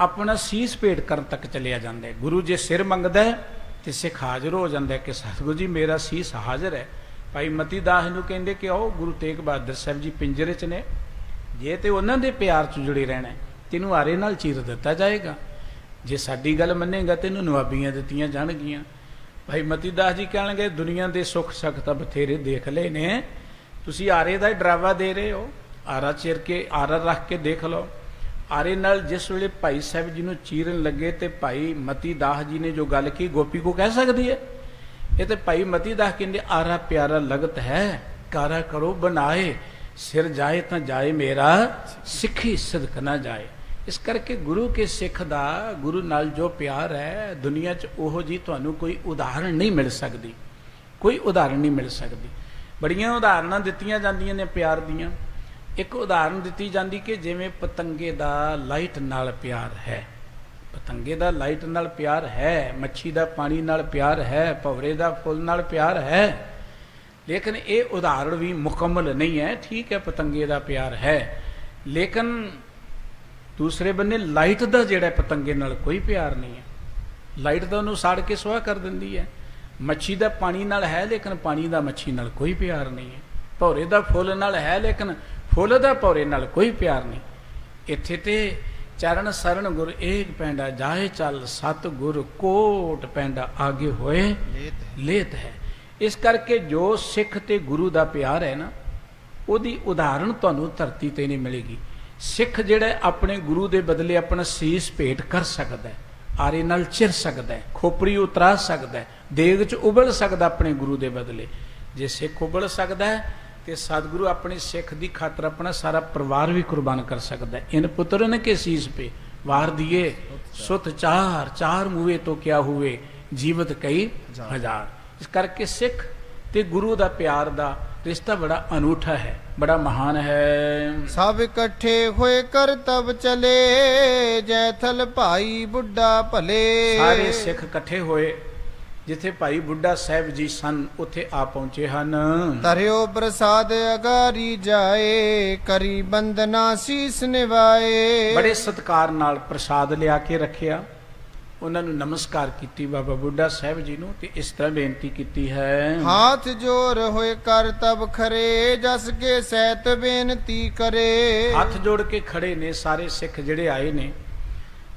ਆਪਣਾ ਸੀਸ ਭੇਟ ਕਰਨ ਤੱਕ ਚਲਿਆ ਜਾਂਦਾ ਹੈ। ਗੁਰੂ ਜੇ ਸਿਰ ਮੰਗਦਾ ਹੈ ਤੇ ਸਿੱਖ ਹਾਜ਼ਰ ਹੋ ਜਾਂਦਾ ਹੈ ਕਿ ਸਤਿਗੁਰੂ ਜੀ ਮੇਰਾ ਸੀਸ ਹਾਜ਼ਰ ਹੈ। ਭਾਈ ਮਤੀ ਦਾਸ ਨੂੰ ਕਹਿੰਦੇ ਕਿ ਆਓ ਗੁਰੂ ਤੇਗ ਬਹਾਦਰ ਸਾਹਿਬ ਜੀ ਪਿੰਜਰੇ 'ਚ ਨੇ, ਜੇ ਤੇ ਉਹਨਾਂ ਦੇ ਪਿਆਰ 'ਚ ਜੁੜੇ ਰਹਿਣਾ ਤੈਨੂੰ ਆਰੇ ਨਾਲ ਚੀਰ ਦਿੱਤਾ ਜਾਏਗਾ, ਜੇ ਸਾਡੀ ਗੱਲ ਮੰਨੇਗਾ ਤੈਨੂੰ ਨਵਾਬੀਆਂ ਦਿੱਤੀਆਂ ਜਾਣਗੀਆਂ। ਭਾਈ ਮਤੀ ਦਾਸ ਜੀ ਕਹਿਣਗੇ ਦੁਨੀਆ ਦੇ ਸੁੱਖ ਸੱਖ ਤਾਂ ਬਥੇਰੇ ਦੇਖ ਲਏ ਨੇ, ਤੁਸੀਂ ਆਰੇ ਦਾ ਹੀ ਡਰਾਵਾ ਦੇ ਰਹੇ ਹੋ। ਆਰਾ ਚਿਰ ਕੇ ਆਰਾ ਰੱਖ ਕੇ ਦੇਖ ਲਓ। ਆਰੇ ਨਾਲ ਜਿਸ ਵੇਲੇ ਭਾਈ ਸਾਹਿਬ ਜੀ ਨੂੰ ਚੀਰਨ ਲੱਗੇ ਤੇ ਭਾਈ ਮਤੀ ਦਾਸ ਜੀ ਨੇ ਜੋ ਗੱਲ ਕੀ ਗੋਪੀ ਕੋ ਕਹਿ ਸਕਦੀ ਹੈ? ਇਹ ਤੇ ਭਾਈ ਮਤੀ ਦਾਸ ਕਹਿੰਦੇ ਆਰਾ ਪਿਆਰਾ ਲਗਤ ਹੈ, ਕਾਰਾ ਕਰੋ ਬਣਾਏ, ਸਿਰ ਜਾਏ ਤਾਂ ਜਾਏ ਮੇਰਾ, ਸਿੱਖੀ ਸਦਕ ਨਾ ਜਾਏ। ਇਸ ਕਰਕੇ ਗੁਰੂ ਕੇ ਸਿੱਖ ਦਾ ਗੁਰੂ ਨਾਲ ਜੋ ਪਿਆਰ ਹੈ, ਦੁਨੀਆ 'ਚ ਉਹੋ ਜੀ ਤੁਹਾਨੂੰ ਕੋਈ ਉਦਾਹਰਣ ਨਹੀਂ ਮਿਲ ਸਕਦੀ, ਕੋਈ ਉਦਾਹਰਣ ਨਹੀਂ ਮਿਲ ਸਕਦੀ। ਬੜੀਆਂ ਉਦਾਹਰਨਾਂ ਦਿੱਤੀਆਂ ਜਾਂਦੀਆਂ ਨੇ ਪਿਆਰ ਦੀਆਂ। ਇੱਕ ਉਦਾਹਰਨ ਦਿੱਤੀ ਜਾਂਦੀ ਕਿ ਜਿਵੇਂ ਪਤੰਗੇ ਦਾ ਲਾਈਟ ਨਾਲ ਪਿਆਰ ਹੈ, ਪਤੰਗੇ ਦਾ ਲਾਈਟ ਨਾਲ ਪਿਆਰ ਹੈ, ਮੱਛੀ ਦਾ ਪਾਣੀ ਨਾਲ ਪਿਆਰ ਹੈ, ਭਵਰੇ ਦਾ ਫੁੱਲ ਨਾਲ ਪਿਆਰ ਹੈ। ਲੇਕਿਨ ਇਹ ਉਦਾਹਰਣ ਵੀ ਮੁਕੰਮਲ ਨਹੀਂ ਹੈ। ਠੀਕ ਹੈ, ਪਤੰਗੇ ਦਾ ਪਿਆਰ ਹੈ, ਲੇਕਿਨ ਦੂਸਰੇ ਬੰਨੇ ਲਾਈਟ ਦਾ ਜਿਹੜਾ ਪਤੰਗੇ ਨਾਲ ਕੋਈ ਪਿਆਰ ਨਹੀਂ ਹੈ। ਲਾਈਟ ਦਾ ਉਹਨੂੰ ਸਾੜ ਕੇ ਸੁਆਹ ਕਰ ਦਿੰਦੀ ਹੈ। ਮੱਛੀ ਦਾ ਪਾਣੀ ਨਾਲ ਹੈ, ਲੇਕਿਨ ਪਾਣੀ ਦਾ ਮੱਛੀ ਨਾਲ ਕੋਈ ਪਿਆਰ ਨਹੀਂ ਹੈ। ਭੌਰੇ ਦਾ ਫੁੱਲ ਨਾਲ ਹੈ, ਲੇਕਿਨ ਫੁੱਲ ਦਾ ਭੌਰੇ ਨਾਲ ਕੋਈ ਪਿਆਰ ਨਹੀਂ। ਇੱਥੇ ਤੇ ਚਰਨ ਸਰਨ ਗੁਰ ਏਕ ਪੈਂਡਾ, ਜਾਏ ਚੱਲ ਸਤ ਗੁਰ ਕੋਟ ਪੈਂਡਾ, ਆਗੇ ਹੋਏ ਲੇਤ ਹੈ। ਇਸ ਕਰਕੇ ਜੋ ਸਿੱਖ ਤੇ ਗੁਰੂ ਦਾ ਪਿਆਰ ਹੈ ਨਾ, ਉਹਦੀ ਉਦਾਹਰਣ ਤੁਹਾਨੂੰ ਧਰਤੀ ਤੇ ਨਹੀਂ ਮਿਲੇਗੀ। ਸਿੱਖ ਜਿਹੜਾ ਆਪਣੇ ਗੁਰੂ ਦੇ ਬਦਲੇ ਆਪਣਾ ਸੀਸ ਭੇਟ ਕਰ ਸਕਦਾ ਹੈ, ਆਰੇ ਨਾਲ ਚਿਰ ਸਕਦਾ ਹੈ, ਖੋਪੜੀ ਉਤਰਾ ਸਕਦਾ ਹੈ, ਦੇਗ 'ਚ ਉਬਲ ਸਕਦਾ ਆਪਣੇ ਗੁਰੂ ਦੇ ਬਦਲੇ। ਜੇ ਸਿੱਖ ਉਬਲ ਸਕਦਾ ਹੈ ਤੇ ਸਤਿਗੁਰੂ ਆਪਣੀ ਸਿੱਖ ਦੀ ਖਾਤਰ ਆਪਣਾ ਸਾਰਾ ਪਰਿਵਾਰ ਵੀ ਕੁਰਬਾਨ ਕਰ ਸਕਦਾ ਹੈ। ਇਨ ਪੁੱਤਰਨ ਕੇ ਸੀਸ ਪੇ ਵਾਰ ਦੀਏ ਸੁਤ ਚਾਰ, ਚਾਰ ਮੂਏ ਤੋਂ ਕਿਆ ਹੁਏ, ਜੀਵਤ ਕਈ ਹਜ਼ਾਰ। ਇਸ ਕਰਕੇ ਸਿੱਖ ਤੇ ਗੁਰੂ ਦਾ ਪਿਆਰ ਦਾ ਰਿਸ਼ਤਾ ਬੜਾ ਅਨੂਠਾ ਹੈ, ਬੜਾ ਮਹਾਨ ਹੈ। ਸਭ ਇਕੱਠੇ ਹੋਏ ਕਰ ਤਬ ਚਲੇ, ਜੈਥਲ ਭਾਈ ਬੁੱਢਾ ਭਲੇ। ਸਾਰੇ ਸਿੱਖ ਇਕੱਠੇ ਹੋਏ, ਜਿੱਥੇ ਭਾਈ ਬੁੱਢਾ ਸਾਹਿਬ ਜੀ ਸਨ ਉੱਥੇ ਆ ਪਹੁੰਚੇ ਹਨ। ਧਰਿਓ ਪ੍ਰਸਾਦ ਅਗਾਰੀ ਜਾਏ, ਕਰੀ ਬੰਦਨਾ ਸੀਸ ਨਿਵਾਏ। ਬੜੇ ਸਤਿਕਾਰ ਨਾਲ ਪ੍ਰਸਾਦ ਲਿਆ ਕੇ ਰੱਖਿਆ, ਉਹਨਾਂ ਨੂੰ ਨਮਸਕਾਰ ਕੀਤੀ ਬਾਬਾ ਬੁੱਢਾ ਸਾਹਿਬ ਜੀ ਨੂੰ, ਤੇ ਇਸ ਤਰ੍ਹਾਂ ਬੇਨਤੀ ਕੀਤੀ ਹੈ। ਹਾਥ ਜੋਰ ਹੋਏ ਕਰ ਤਬ ਖਰੇ, ਜਸ ਕੇ ਸਹਿਤ ਬੇਨਤੀ ਕਰੇ। ਹੱਥ ਜੋੜ ਕੇ ਖੜੇ ਨੇ ਸਾਰੇ ਸਿੱਖ ਜਿਹੜੇ ਆਏ ਨੇ,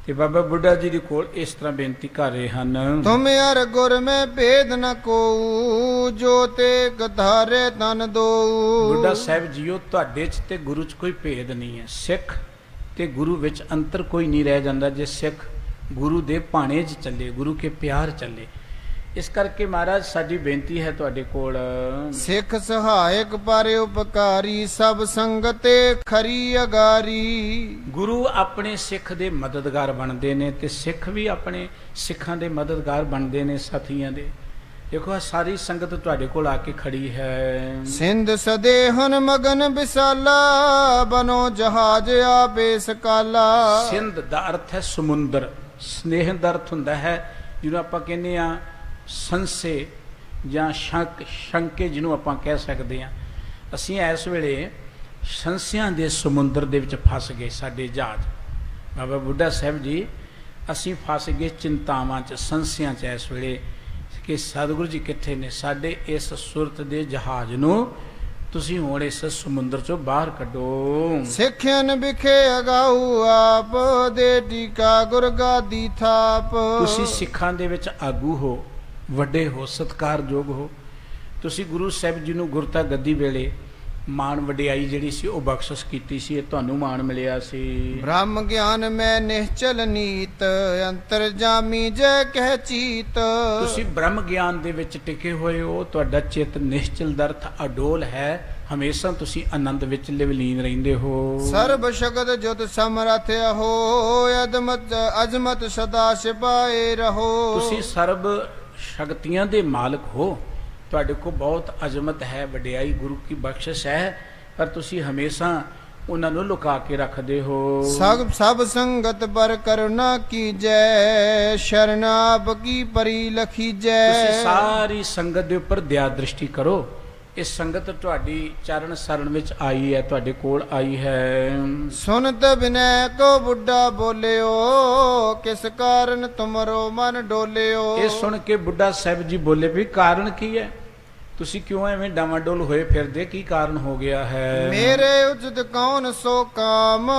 ਤੇ ਬਾਬਾ ਬੁੱਢਾ ਜੀ ਦੇ ਕੋਲ ਇਸ ਤਰ੍ਹਾਂ ਬੇਨਤੀ ਕਰ ਰਹੇ ਹਨ। ਤੁਮ ਅਰ ਗੁਰ ਮੈਂ ਭੇਦ ਨ ਕੋਊ, ਜੋ ਤੇ ਗਧਾਰੇ ਤਨ ਦੋ। ਬੁੱਢਾ ਸਾਹਿਬ ਜੀਓ, ਤੁਹਾਡੇ 'ਚ ਤੇ ਗੁਰੂ 'ਚ ਕੋਈ ਭੇਦ ਨਹੀਂ ਹੈ। ਸਿੱਖ ਤੇ ਗੁਰੂ ਵਿੱਚ ਅੰਤਰ ਕੋਈ ਨਹੀਂ ਰਹਿ ਜਾਂਦਾ ਜੇ ਸਿੱਖ ਗੁਰੂ ਦੇ ਭਾਣੇ 'ਚ ਚੱਲੇ, ਗੁਰੂ ਕੇ ਪਿਆਰ ਚੱਲੇ। ਇਸ ਕਰਕੇ ਮਹਾਰਾਜ ਸਾਡੀ ਬੇਨਤੀ ਹੈ ਤੁਹਾਡੇ ਕੋਲ, ਸਿੱਖ ਸਹਾਇਕ ਪਰ ਉਪਕਾਰੀ ਸਭ ਸੰਗਤੇ ਖਰੀ ਅਗਾਰੀ। ਗੁਰੂ ਆਪਣੇ ਸਿੱਖ ਦੇ ਮਦਦਗਾਰ ਬਣਦੇ ਨੇ ਤੇ ਸਿੱਖ ਵੀ ਆਪਣੇ ਸਿੱਖਾਂ ਦੇ ਮਦਦਗਾਰ ਬਣਦੇ ਨੇ, ਸਾਥੀਆਂ ਦੇ। ਦੇਖੋ ਸਾਰੀ ਸੰਗਤ ਤੁਹਾਡੇ ਕੋਲ ਆ ਕੇ ਖੜੀ ਹੈ। ਸਿੰਧ ਸਦੇਹਨ ਮਗਨ ਵਿਸਾਲਾ ਬਨੋ ਜਹਾਜ ਆਪੇ ਸਕਾਲਾ। ਸਿੰਧ ਦਾ ਅਰਥ ਹੈ ਸਮੁੰਦਰ, ਸਨੇਹ ਦਾ ਅਰਥ ਹੁੰਦਾ ਹੈ ਜਿਹਨੂੰ ਆਪਾਂ ਕਹਿੰਦੇ ਆ ਸੰਸੇ ਜਾਂ ਸ਼ੰਕੇ, ਜਿਹਨੂੰ ਆਪਾਂ ਕਹਿ ਸਕਦੇ ਹਾਂ। ਅਸੀਂ ਇਸ ਵੇਲੇ ਸੰਸਿਆਂ ਦੇ ਸਮੁੰਦਰ ਦੇ ਵਿੱਚ ਫਸ ਗਏ, ਸਾਡੇ ਜਹਾਜ਼। ਬਾਬਾ ਬੁੱਢਾ ਸਾਹਿਬ ਜੀ, ਅਸੀਂ ਫਸ ਗਏ ਚਿੰਤਾਵਾਂ 'ਚ, ਸੰਸਿਆਂ 'ਚ ਇਸ ਵੇਲੇ ਕਿ ਸਤਿਗੁਰੂ ਜੀ ਕਿੱਥੇ ਨੇ। ਸਾਡੇ ਇਸ ਸੁਰਤ ਦੇ ਜਹਾਜ਼ ਨੂੰ ਤੁਸੀਂ ਹੁਣ ਇਸ ਸਮੁੰਦਰ 'ਚੋਂ ਬਾਹਰ ਕੱਢੋ। ਸਿੱਖਿਆਨ ਵਿਖੇ ਅਗਾਊ ਆਪ ਦੇ ਟੀਕਾ ਗੁਰਗਾਦੀ ਥਾਪ। ਤੁਸੀਂ ਸਿੱਖਾਂ ਦੇ ਵਿੱਚ ਆਗੂ ਹੋ, ਵੱਡੇ ਹੋ, ਸਤਿਕਾਰਯੋਗ ਹੋ। ਤੁਸੀਂ ਗੁਰੂ ਸਾਹਿਬ ਜੀ ਨੂੰ ਗੁਰਤਾ ਗੱਦੀ ਵੇਲੇ ਮਾਣ ਵਡਿਆਈ ਜਿਹੜੀ ਸੀ ਉਹ ਬਖਸ਼ਿਸ਼ ਕੀਤੀ ਸੀ, ਇਹ ਤੁਹਾਨੂੰ ਮਾਣ ਮਿਲਿਆ ਸੀ। ਬ੍ਰਹਮ ਗਿਆਨ ਮੈਂ ਨਿਹਚਲ ਨੀਤ ਅੰਤਰ ਜਾਮੀ ਜੈ ਕਹਿ ਚੀਤ। ਤੁਸੀਂ ਬ੍ਰਹਮ ਗਿਆਨ ਦੇ ਵਿੱਚ ਟਿਕੇ ਹੋਏ ਹੋ, ਤੁਹਾਡਾ ਚਿੱਤ ਨਿਸ਼ਚਲ ਦਾ ਅਰਥ ਅਡੋਲ ਹੈ, ਹਮੇਸ਼ਾ ਤੁਸੀਂ ਆਨੰਦ ਵਿੱਚ ਲਿਵਲੀਨ ਰਹਿੰਦੇ ਹੋ। ਸਰਬ ਸ਼ਗਤ ਜੁਤ ਸਮਰਥ ਹੋ ਅਜ਼ਮਤ ਸਦਾ ਸਿਪਾਏ ਰਹੋ। ਤੁਸੀਂ ਸਰਬ ਸ਼ਕਤੀਆਂ ਦੇ ਮਾਲਕ ਹੋ, ਤੁਹਾਡੇ ਕੋਲ ਬਹੁਤ ਅਜ਼ਮਤ ਹੈ, ਵਡਿਆਈ ਗੁਰੂ ਕੀ ਬਖਸ਼ਿਸ਼ ਹੈ, ਪਰ ਤੁਸੀਂ ਹਮੇਸ਼ਾ ਉਹਨਾਂ ਨੂੰ ਲੁਕਾ ਕੇ ਰੱਖਦੇ ਹੋ। ਸਭ ਸੰਗਤ ਪਰ ਕਰੁਣਾ ਕੀਜੈ ਸ਼ਰਨ ਆਪ ਕੀ ਪਰੀ ਲਖੀਜੈ। ਤੁਸੀਂ ਸਾਰੀ ਸੰਗਤ ਦੇ ਉੱਪਰ ਦਇਆ ਦ੍ਰਿਸ਼ਟੀ ਕਰੋ। ਇਹ ਸੰਗਤ ਤੁਹਾਡੀ ਚਰਨ ਸਰਣ ਵਿੱਚ ਆਈ ਹੈ, ਤੁਹਾਡੇ ਕੋਲ ਆਈ ਹੈ। ਸੁਨਤ ਬਿਨੈ ਕੋ ਬੁੱਢਾ ਬੋਲਿਓ ਕਿਸ ਕਾਰਨ ਤੁਮਰੋ ਮਨ ਡੋਲਿਓ। ਇਹ ਸੁਣ ਕੇ ਬੁੱਢਾ ਸਾਹਿਬ ਜੀ ਬੋਲੇ ਵੀ ਕਾਰਨ ਕੀ ਹੈ, ਤੁਸੀਂ ਕਿਉਂ ਐਵੇਂ ਡਾਵਾਡੋਲ ਹੋਏ ਫਿਰਦੇ, ਕੀ ਕਾਰਨ ਹੋ ਗਿਆ ਹੈ। ਮੇਰੇ ਉਚਿਤ ਕੌਣ ਸੋ ਕਾਮ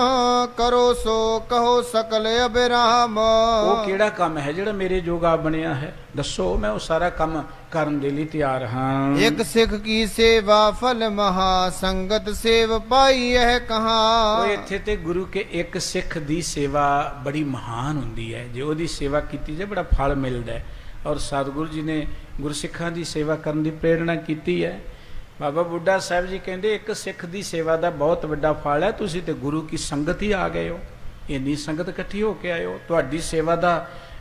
ਕਰੋ ਸੋ ਕਹੋ ਸਕਲ ਅਬਿਰਾਮ। ਉਹ ਕਿਹੜਾ ਕੰਮ ਹੈ ਜਿਹੜਾ ਮੇਰੇ ਜੋਗਾ ਬਣਿਆ ਹੈ, ਦੱਸੋ, ਮੈਂ ਉਹ ਸਾਰਾ ਕੰਮ ਕਰਨ ਦੇ ਲਈ ਤਿਆਰ ਹਾਂ। ਇੱਕ ਸਿੱਖ ਕੀ ਸੇਵਾ ਫਲ ਮਹਾ ਸੰਗਤ ਸੇਵ ਪਾਈ ਇਹ ਕਹਾ। ਉਹ ਇੱਥੇ ਤੇ ਗੁਰੂ ਕੇ ਇੱਕ ਸਿੱਖ ਦੀ ਸੇਵਾ ਬੜੀ ਮਹਾਨ ਹੁੰਦੀ ਹੈ, ਜੇ ਉਹਦੀ ਸੇਵਾ ਕੀਤੀ ਜਾਏ ਬੜਾ ਫਲ ਮਿਲਦਾ ਹੈ। ਔਰ ਸਤਿਗੁਰੂ ਜੀ ਨੇ ਗੁਰਸਿੱਖਾਂ ਦੀ ਸੇਵਾ ਕਰਨ ਦੀ ਪ੍ਰੇਰਣਾ ਕੀਤੀ ਹੈ। ਬਾਬਾ ਬੁੱਢਾ ਸਾਹਿਬ ਜੀ ਕਹਿੰਦੇ ਇੱਕ ਸਿੱਖ ਦੀ ਸੇਵਾ ਦਾ ਬਹੁਤ ਵੱਡਾ ਫਲ ਹੈ, ਤੁਸੀਂ ਤੇ ਗੁਰੂ ਕੀ ਸੰਗਤ ਹੀ ਆ ਗਏ ਹੋ, ਇੰਨੀ ਸੰਗਤ ਇਕੱਠੀ ਹੋ ਕੇ ਆਏ ਹੋ, ਤੁਹਾਡੀ ਸੇਵਾ ਦਾ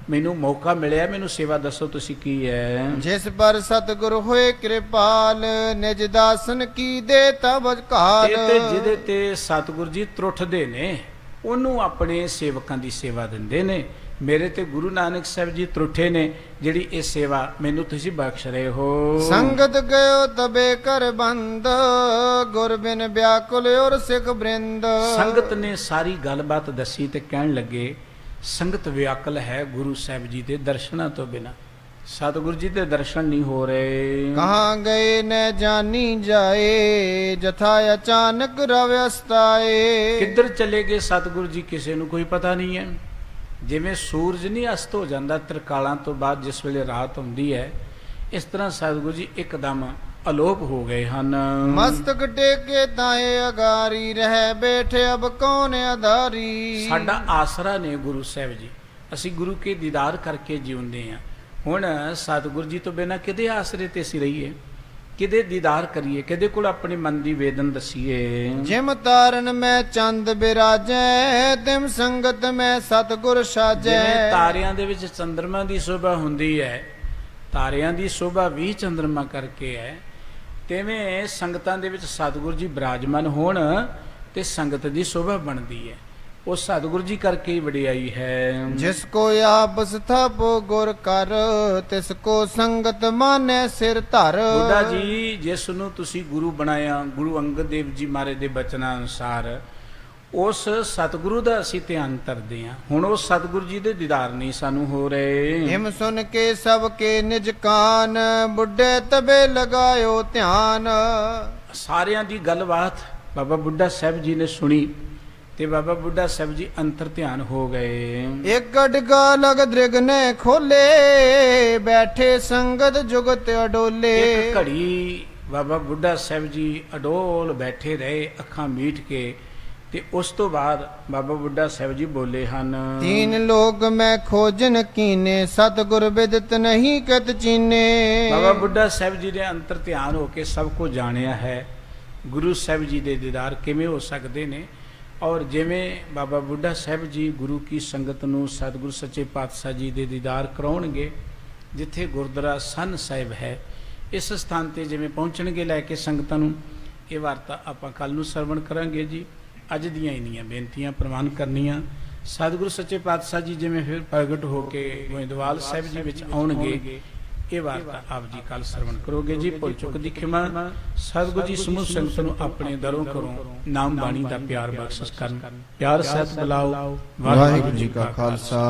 ਮੈਨੂੰ ਮੌਕਾ ਮਿਲਿਆ, ਮੈਨੂੰ ਸੇਵਾ ਦੱਸੋ ਤੁਸੀਂ ਕੀ ਹੈ। ਜਿਸ ਪਰ ਸਤਿਗੁਰ ਹੋਏ ਕਿਰਪਾਲ ਨਿਜ ਦਾਸਨ ਕੀ ਦੇ ਤਬ ਕਾਲ। ਤੇ ਜਿਹਦੇ ਤੇ ਸਤਿਗੁਰ ਜੀ ਤਰੁੱਠਦੇ ਨੇ ਉਹਨੂੰ ਆਪਣੇ ਸੇਵਕਾਂ ਦੀ ਸੇਵਾ ਦਿੰਦੇ ਨੇ। ਮੇਰੇ ਤੇ ਗੁਰੂ ਨਾਨਕ ਸਾਹਿਬ ਜੀ ਤਰੁੱਠੇ ਨੇ, ਜਿਹੜੀ ਇਹ ਸੇਵਾ ਮੈਨੂੰ ਤੁਸੀਂ ਬਖਸ਼ ਰਹੇ ਹੋ। ਸੰਗਤ ਗਇਓ ਤਬੇ ਕਰ ਬੰਦ ਗੁਰ ਬਿਨ ਵਿਆਕੁਲ ਔਰ ਸਿੱਖ ਬ੍ਰਿੰਦ। ਸੰਗਤ ਨੇ ਸਾਰੀ ਗੱਲਬਾਤ ਦੱਸੀ ਤੇ ਕਹਿਣ ਲੱਗੇ ਸੰਗਤ ਵਿਆਕਲ ਹੈ ਗੁਰੂ ਸਾਹਿਬ ਜੀ ਦੇ ਦਰਸ਼ਨਾਂ ਤੋਂ ਬਿਨਾ, ਸਤਿਗੁਰੂ ਜੀ ਦੇ ਦਰਸ਼ਨ ਨਹੀਂ ਹੋ ਰਹੇ। ਕਹਾਂ ਗਏ ਨ ਜਾਣੀ ਜਾਏ ਜਥਾ ਅਚਾਨਕ ਰਵਿਅਸਤਾਏ। ਕਿੱਧਰ ਚਲੇ ਗਏ ਸਤਿਗੁਰੂ ਜੀ ਕਿਸੇ ਨੂੰ ਕੋਈ ਪਤਾ ਨਹੀਂ ਹੈ। ਜਿਵੇਂ ਸੂਰਜ ਨਹੀਂ ਅਸਤ ਹੋ ਜਾਂਦਾ ਤ੍ਰਿਕਾਲਾਂ ਤੋਂ ਬਾਅਦ ਜਿਸ ਵੇਲੇ ਰਾਤ ਹੁੰਦੀ ਹੈ, ਇਸ ਤਰ੍ਹਾਂ ਸਤਿਗੁਰੂ ਜੀ ਇੱਕਦਮ ਅਲੋਪ ਹੋ ਗਏ ਹਨ। ਮਸਤਕ ਟੇਕੇ ਤਾਏ ਅਗਾਰੀ ਰਹਿ ਬੈਠੇ ਅਬ ਕੌਣ ਆਧਾਰੀ। ਸਾਡਾ ਆਸਰਾ ਨੇ ਗੁਰੂ ਸਾਹਿਬ ਜੀ, ਅਸੀਂ ਗੁਰੂ ਕੇ ਦੀਦਾਰ ਕਰਕੇ ਜਿਉਂਦੇ ਹਾਂ। ਹੁਣ ਸਤਿਗੁਰੂ ਜੀ ਤੋਂ ਬਿਨਾਂ ਕਿਹਦੇ ਆਸਰੇ ਤੇ ਅਸੀਂ ਰਹੀਏ, ਕਿਹਦੇ ਦੀਦਾਰ ਕਰੀਏ, ਕਿਹਦੇ ਕੋਲ ਆਪਣੀ ਮਨ ਦੀ ਵੇਦਨ ਦਸੀਏ। ਜਿਮ ਤਾਰਨ ਮੈਂ ਚੰਦ ਬਿਰਾਜੈ ਤਿਮ ਸੰਗਤ ਮੈਂ ਸਤਿਗੁਰ ਸਾਜੈ। ਜਿਵੇਂ ਤਾਰਿਆਂ ਦੇ ਵਿੱਚ ਚੰਦਰਮਾ ਦੀ ਸ਼ੋਭਾ ਹੁੰਦੀ ਹੈ, ਤਾਰਿਆਂ ਦੀ ਸ਼ੋਭਾ ਵੀ ਚੰਦਰਮਾ ਕਰਕੇ ਹੈ, ਤਿਵੇਂ ਸੰਗਤਾਂ ਦੇ ਵਿੱਚ ਸਤਿਗੁਰੂ ਜੀ ਬਿਰਾਜਮਾਨ ਹੋਣ ਤੇ ਸੰਗਤ ਦੀ ਸ਼ੋਭਾ ਬਣਦੀ ਹੈ। ਉਹ ਸਤਿਗੁਰੂ ਜੀ ਕਰਕੇ ਹੀ ਵਡਿਆਈ ਹੈ। ਜਿਸ ਕੋ ਆਪ ਸਥਾਪੋ ਗੁਰ ਕਰ ਤਿਸ ਕੋ ਸੰਗਤ ਮਾਨੈ ਸਿਰ ਧਰ। ਬੁੱਢਾ ਜੀ ਜਿਸ ਨੂੰ ਤੁਸੀਂ ਗੁਰੂ ਬਣਾਇਆ, ਗੁਰੂ ਅੰਗਦ ਦੇਵ ਜੀ ਮਹਾਰਾਜ ਦੇ ਬਚਨਾਂ ਅਨੁਸਾਰ, ਉਸ ਸਤਿਗੁਰੂ ਦਾ ਅਸੀਂ ਧਿਆਨ ਧਰਦੇ ਹਾਂ। ਹੁਣ ਉਹ ਸਤਿਗੁਰੂ ਜੀ ਦੇ ਦੀਦਾਰ ਨਹੀਂ ਸਾਨੂੰ ਹੋ ਰਹੇ। ਹਿਮ ਸੁਨ ਕੇ ਸਭ ਕੇ ਨਿਜ ਕਾਨ ਬੁੱਢੇ ਤਬੇ ਲਗਾਇਓ ਧਿਆਨ। ਸਾਰਿਆਂ ਦੀ ਗੱਲਬਾਤ ਬਾਬਾ ਬੁੱਢਾ ਸਾਹਿਬ ਜੀ ਨੇ ਸੁਣੀ ਤੇ ਬਾਬਾ ਬੁੱਢਾ ਸਾਹਿਬ ਜੀ ਅੰਤਰ ਧਿਆਨ ਹੋ ਗਏ। ਇੱਕ ਡਗਾ ਲਗ ਦ੍ਰਿਗ ਨੇ ਖੋਲੇ ਬੈਠੇ ਸੰਗਤ ਜੁਗਤ ਅਡੋਲੇ। ਇੱਕ ਘੜੀ ਬਾਬਾ ਬੁੱਢਾ ਸਾਹਿਬ ਜੀ ਅਡੋਲ ਬੈਠੇ ਰਹੇ, ਅੱਖਾਂ ਮੀਟ ਕੇ ਤੇ ਉਸ ਤੋਂ ਬਾਅਦ ਬਾਬਾ ਬੁੱਢਾ ਸਾਹਿਬ ਜੀ ਬੋਲੇ ਹਨ। ਤੀਨ ਲੋਕ ਮੈਂ ਖੋਜਨ ਕੀਨੇ, ਸਤਿਗੁਰ ਵਿਦਿਤ ਨਹੀਂ ਕਤ ਚੀਨੇ। ਬਾਬਾ ਬੁੱਢਾ ਸਾਹਿਬ ਜੀ ਨੇ ਅੰਤਰ ਧਿਆਨ ਹੋ ਕੇ ਸਭ ਕੁਝ ਜਾਣਿਆ ਹੈ। ਗੁਰੂ ਸਾਹਿਬ ਜੀ ਦੇ ਦੀਦਾਰ ਕਿਵੇਂ ਹੋ ਸਕਦੇ ਨੇ, ਔਰ ਜਿਵੇਂ ਬਾਬਾ ਬੁੱਢਾ ਸਾਹਿਬ ਜੀ ਗੁਰੂ ਕੀ ਸੰਗਤ ਨੂੰ ਸਤਿਗੁਰੂ ਸੱਚੇ ਪਾਤਸ਼ਾਹ ਜੀ ਦੇ ਦੀਦਾਰ ਕਰਾਉਣਗੇ, ਜਿੱਥੇ ਗੁਰਦੁਆਰਾ ਸੰਨ ਸਾਹਿਬ ਹੈ, ਇਸ ਸਥਾਨ ਤੇ ਜਿਵੇਂ ਪਹੁੰਚਣਗੇ ਲੈ ਕੇ ਸੰਗਤਾਂ ਨੂੰ, ਇਹ ਵਾਰਤਾ ਆਪਾਂ ਕੱਲ ਨੂੰ ਸਰਵਣ ਕਰਾਂਗੇ ਜੀ। ਅੱਜ ਦੀਆਂ ਇੰਨੀਆਂ ਬੇਨਤੀਆਂ ਪ੍ਰਵਾਨ ਕਰਨੀਆਂ। ਸਤਿਗੁਰੂ ਸੱਚੇ ਪਾਤਸ਼ਾਹ ਜੀ ਜਿਵੇਂ ਫਿਰ ਪ੍ਰਗਟ ਹੋ ਕੇ ਗੋਇੰਦਵਾਲ ਸਾਹਿਬ ਜੀ ਵਿੱਚ ਆਉਣਗੇ, ਇਹ ਵਾਰਤਾ ਆਪ ਜੀ ਕੱਲ ਸਰਵਣ ਕਰੋਗੇ ਜੀ। ਭੁੱਲ ਚੁੱਕ ਦੀ ਖਿਮਾ। ਸਤਿਗੁਰੂ ਜੀ ਸਮੂਹ ਸੰਗਤ ਨੂੰ ਆਪਣੇ ਦਰੋਂ ਕਰੋ ਨਾਮ ਬਾਣੀ ਦਾ ਪਿਆਰ ਬਖਸ਼ਿਸ਼ ਕਰਨ। ਪਿਆਰ ਸਹਿਤ ਬੁਲਾਓ। ਵਾਹਿਗੁਰੂ ਜੀ ਕਾ ਖਾਲਸਾ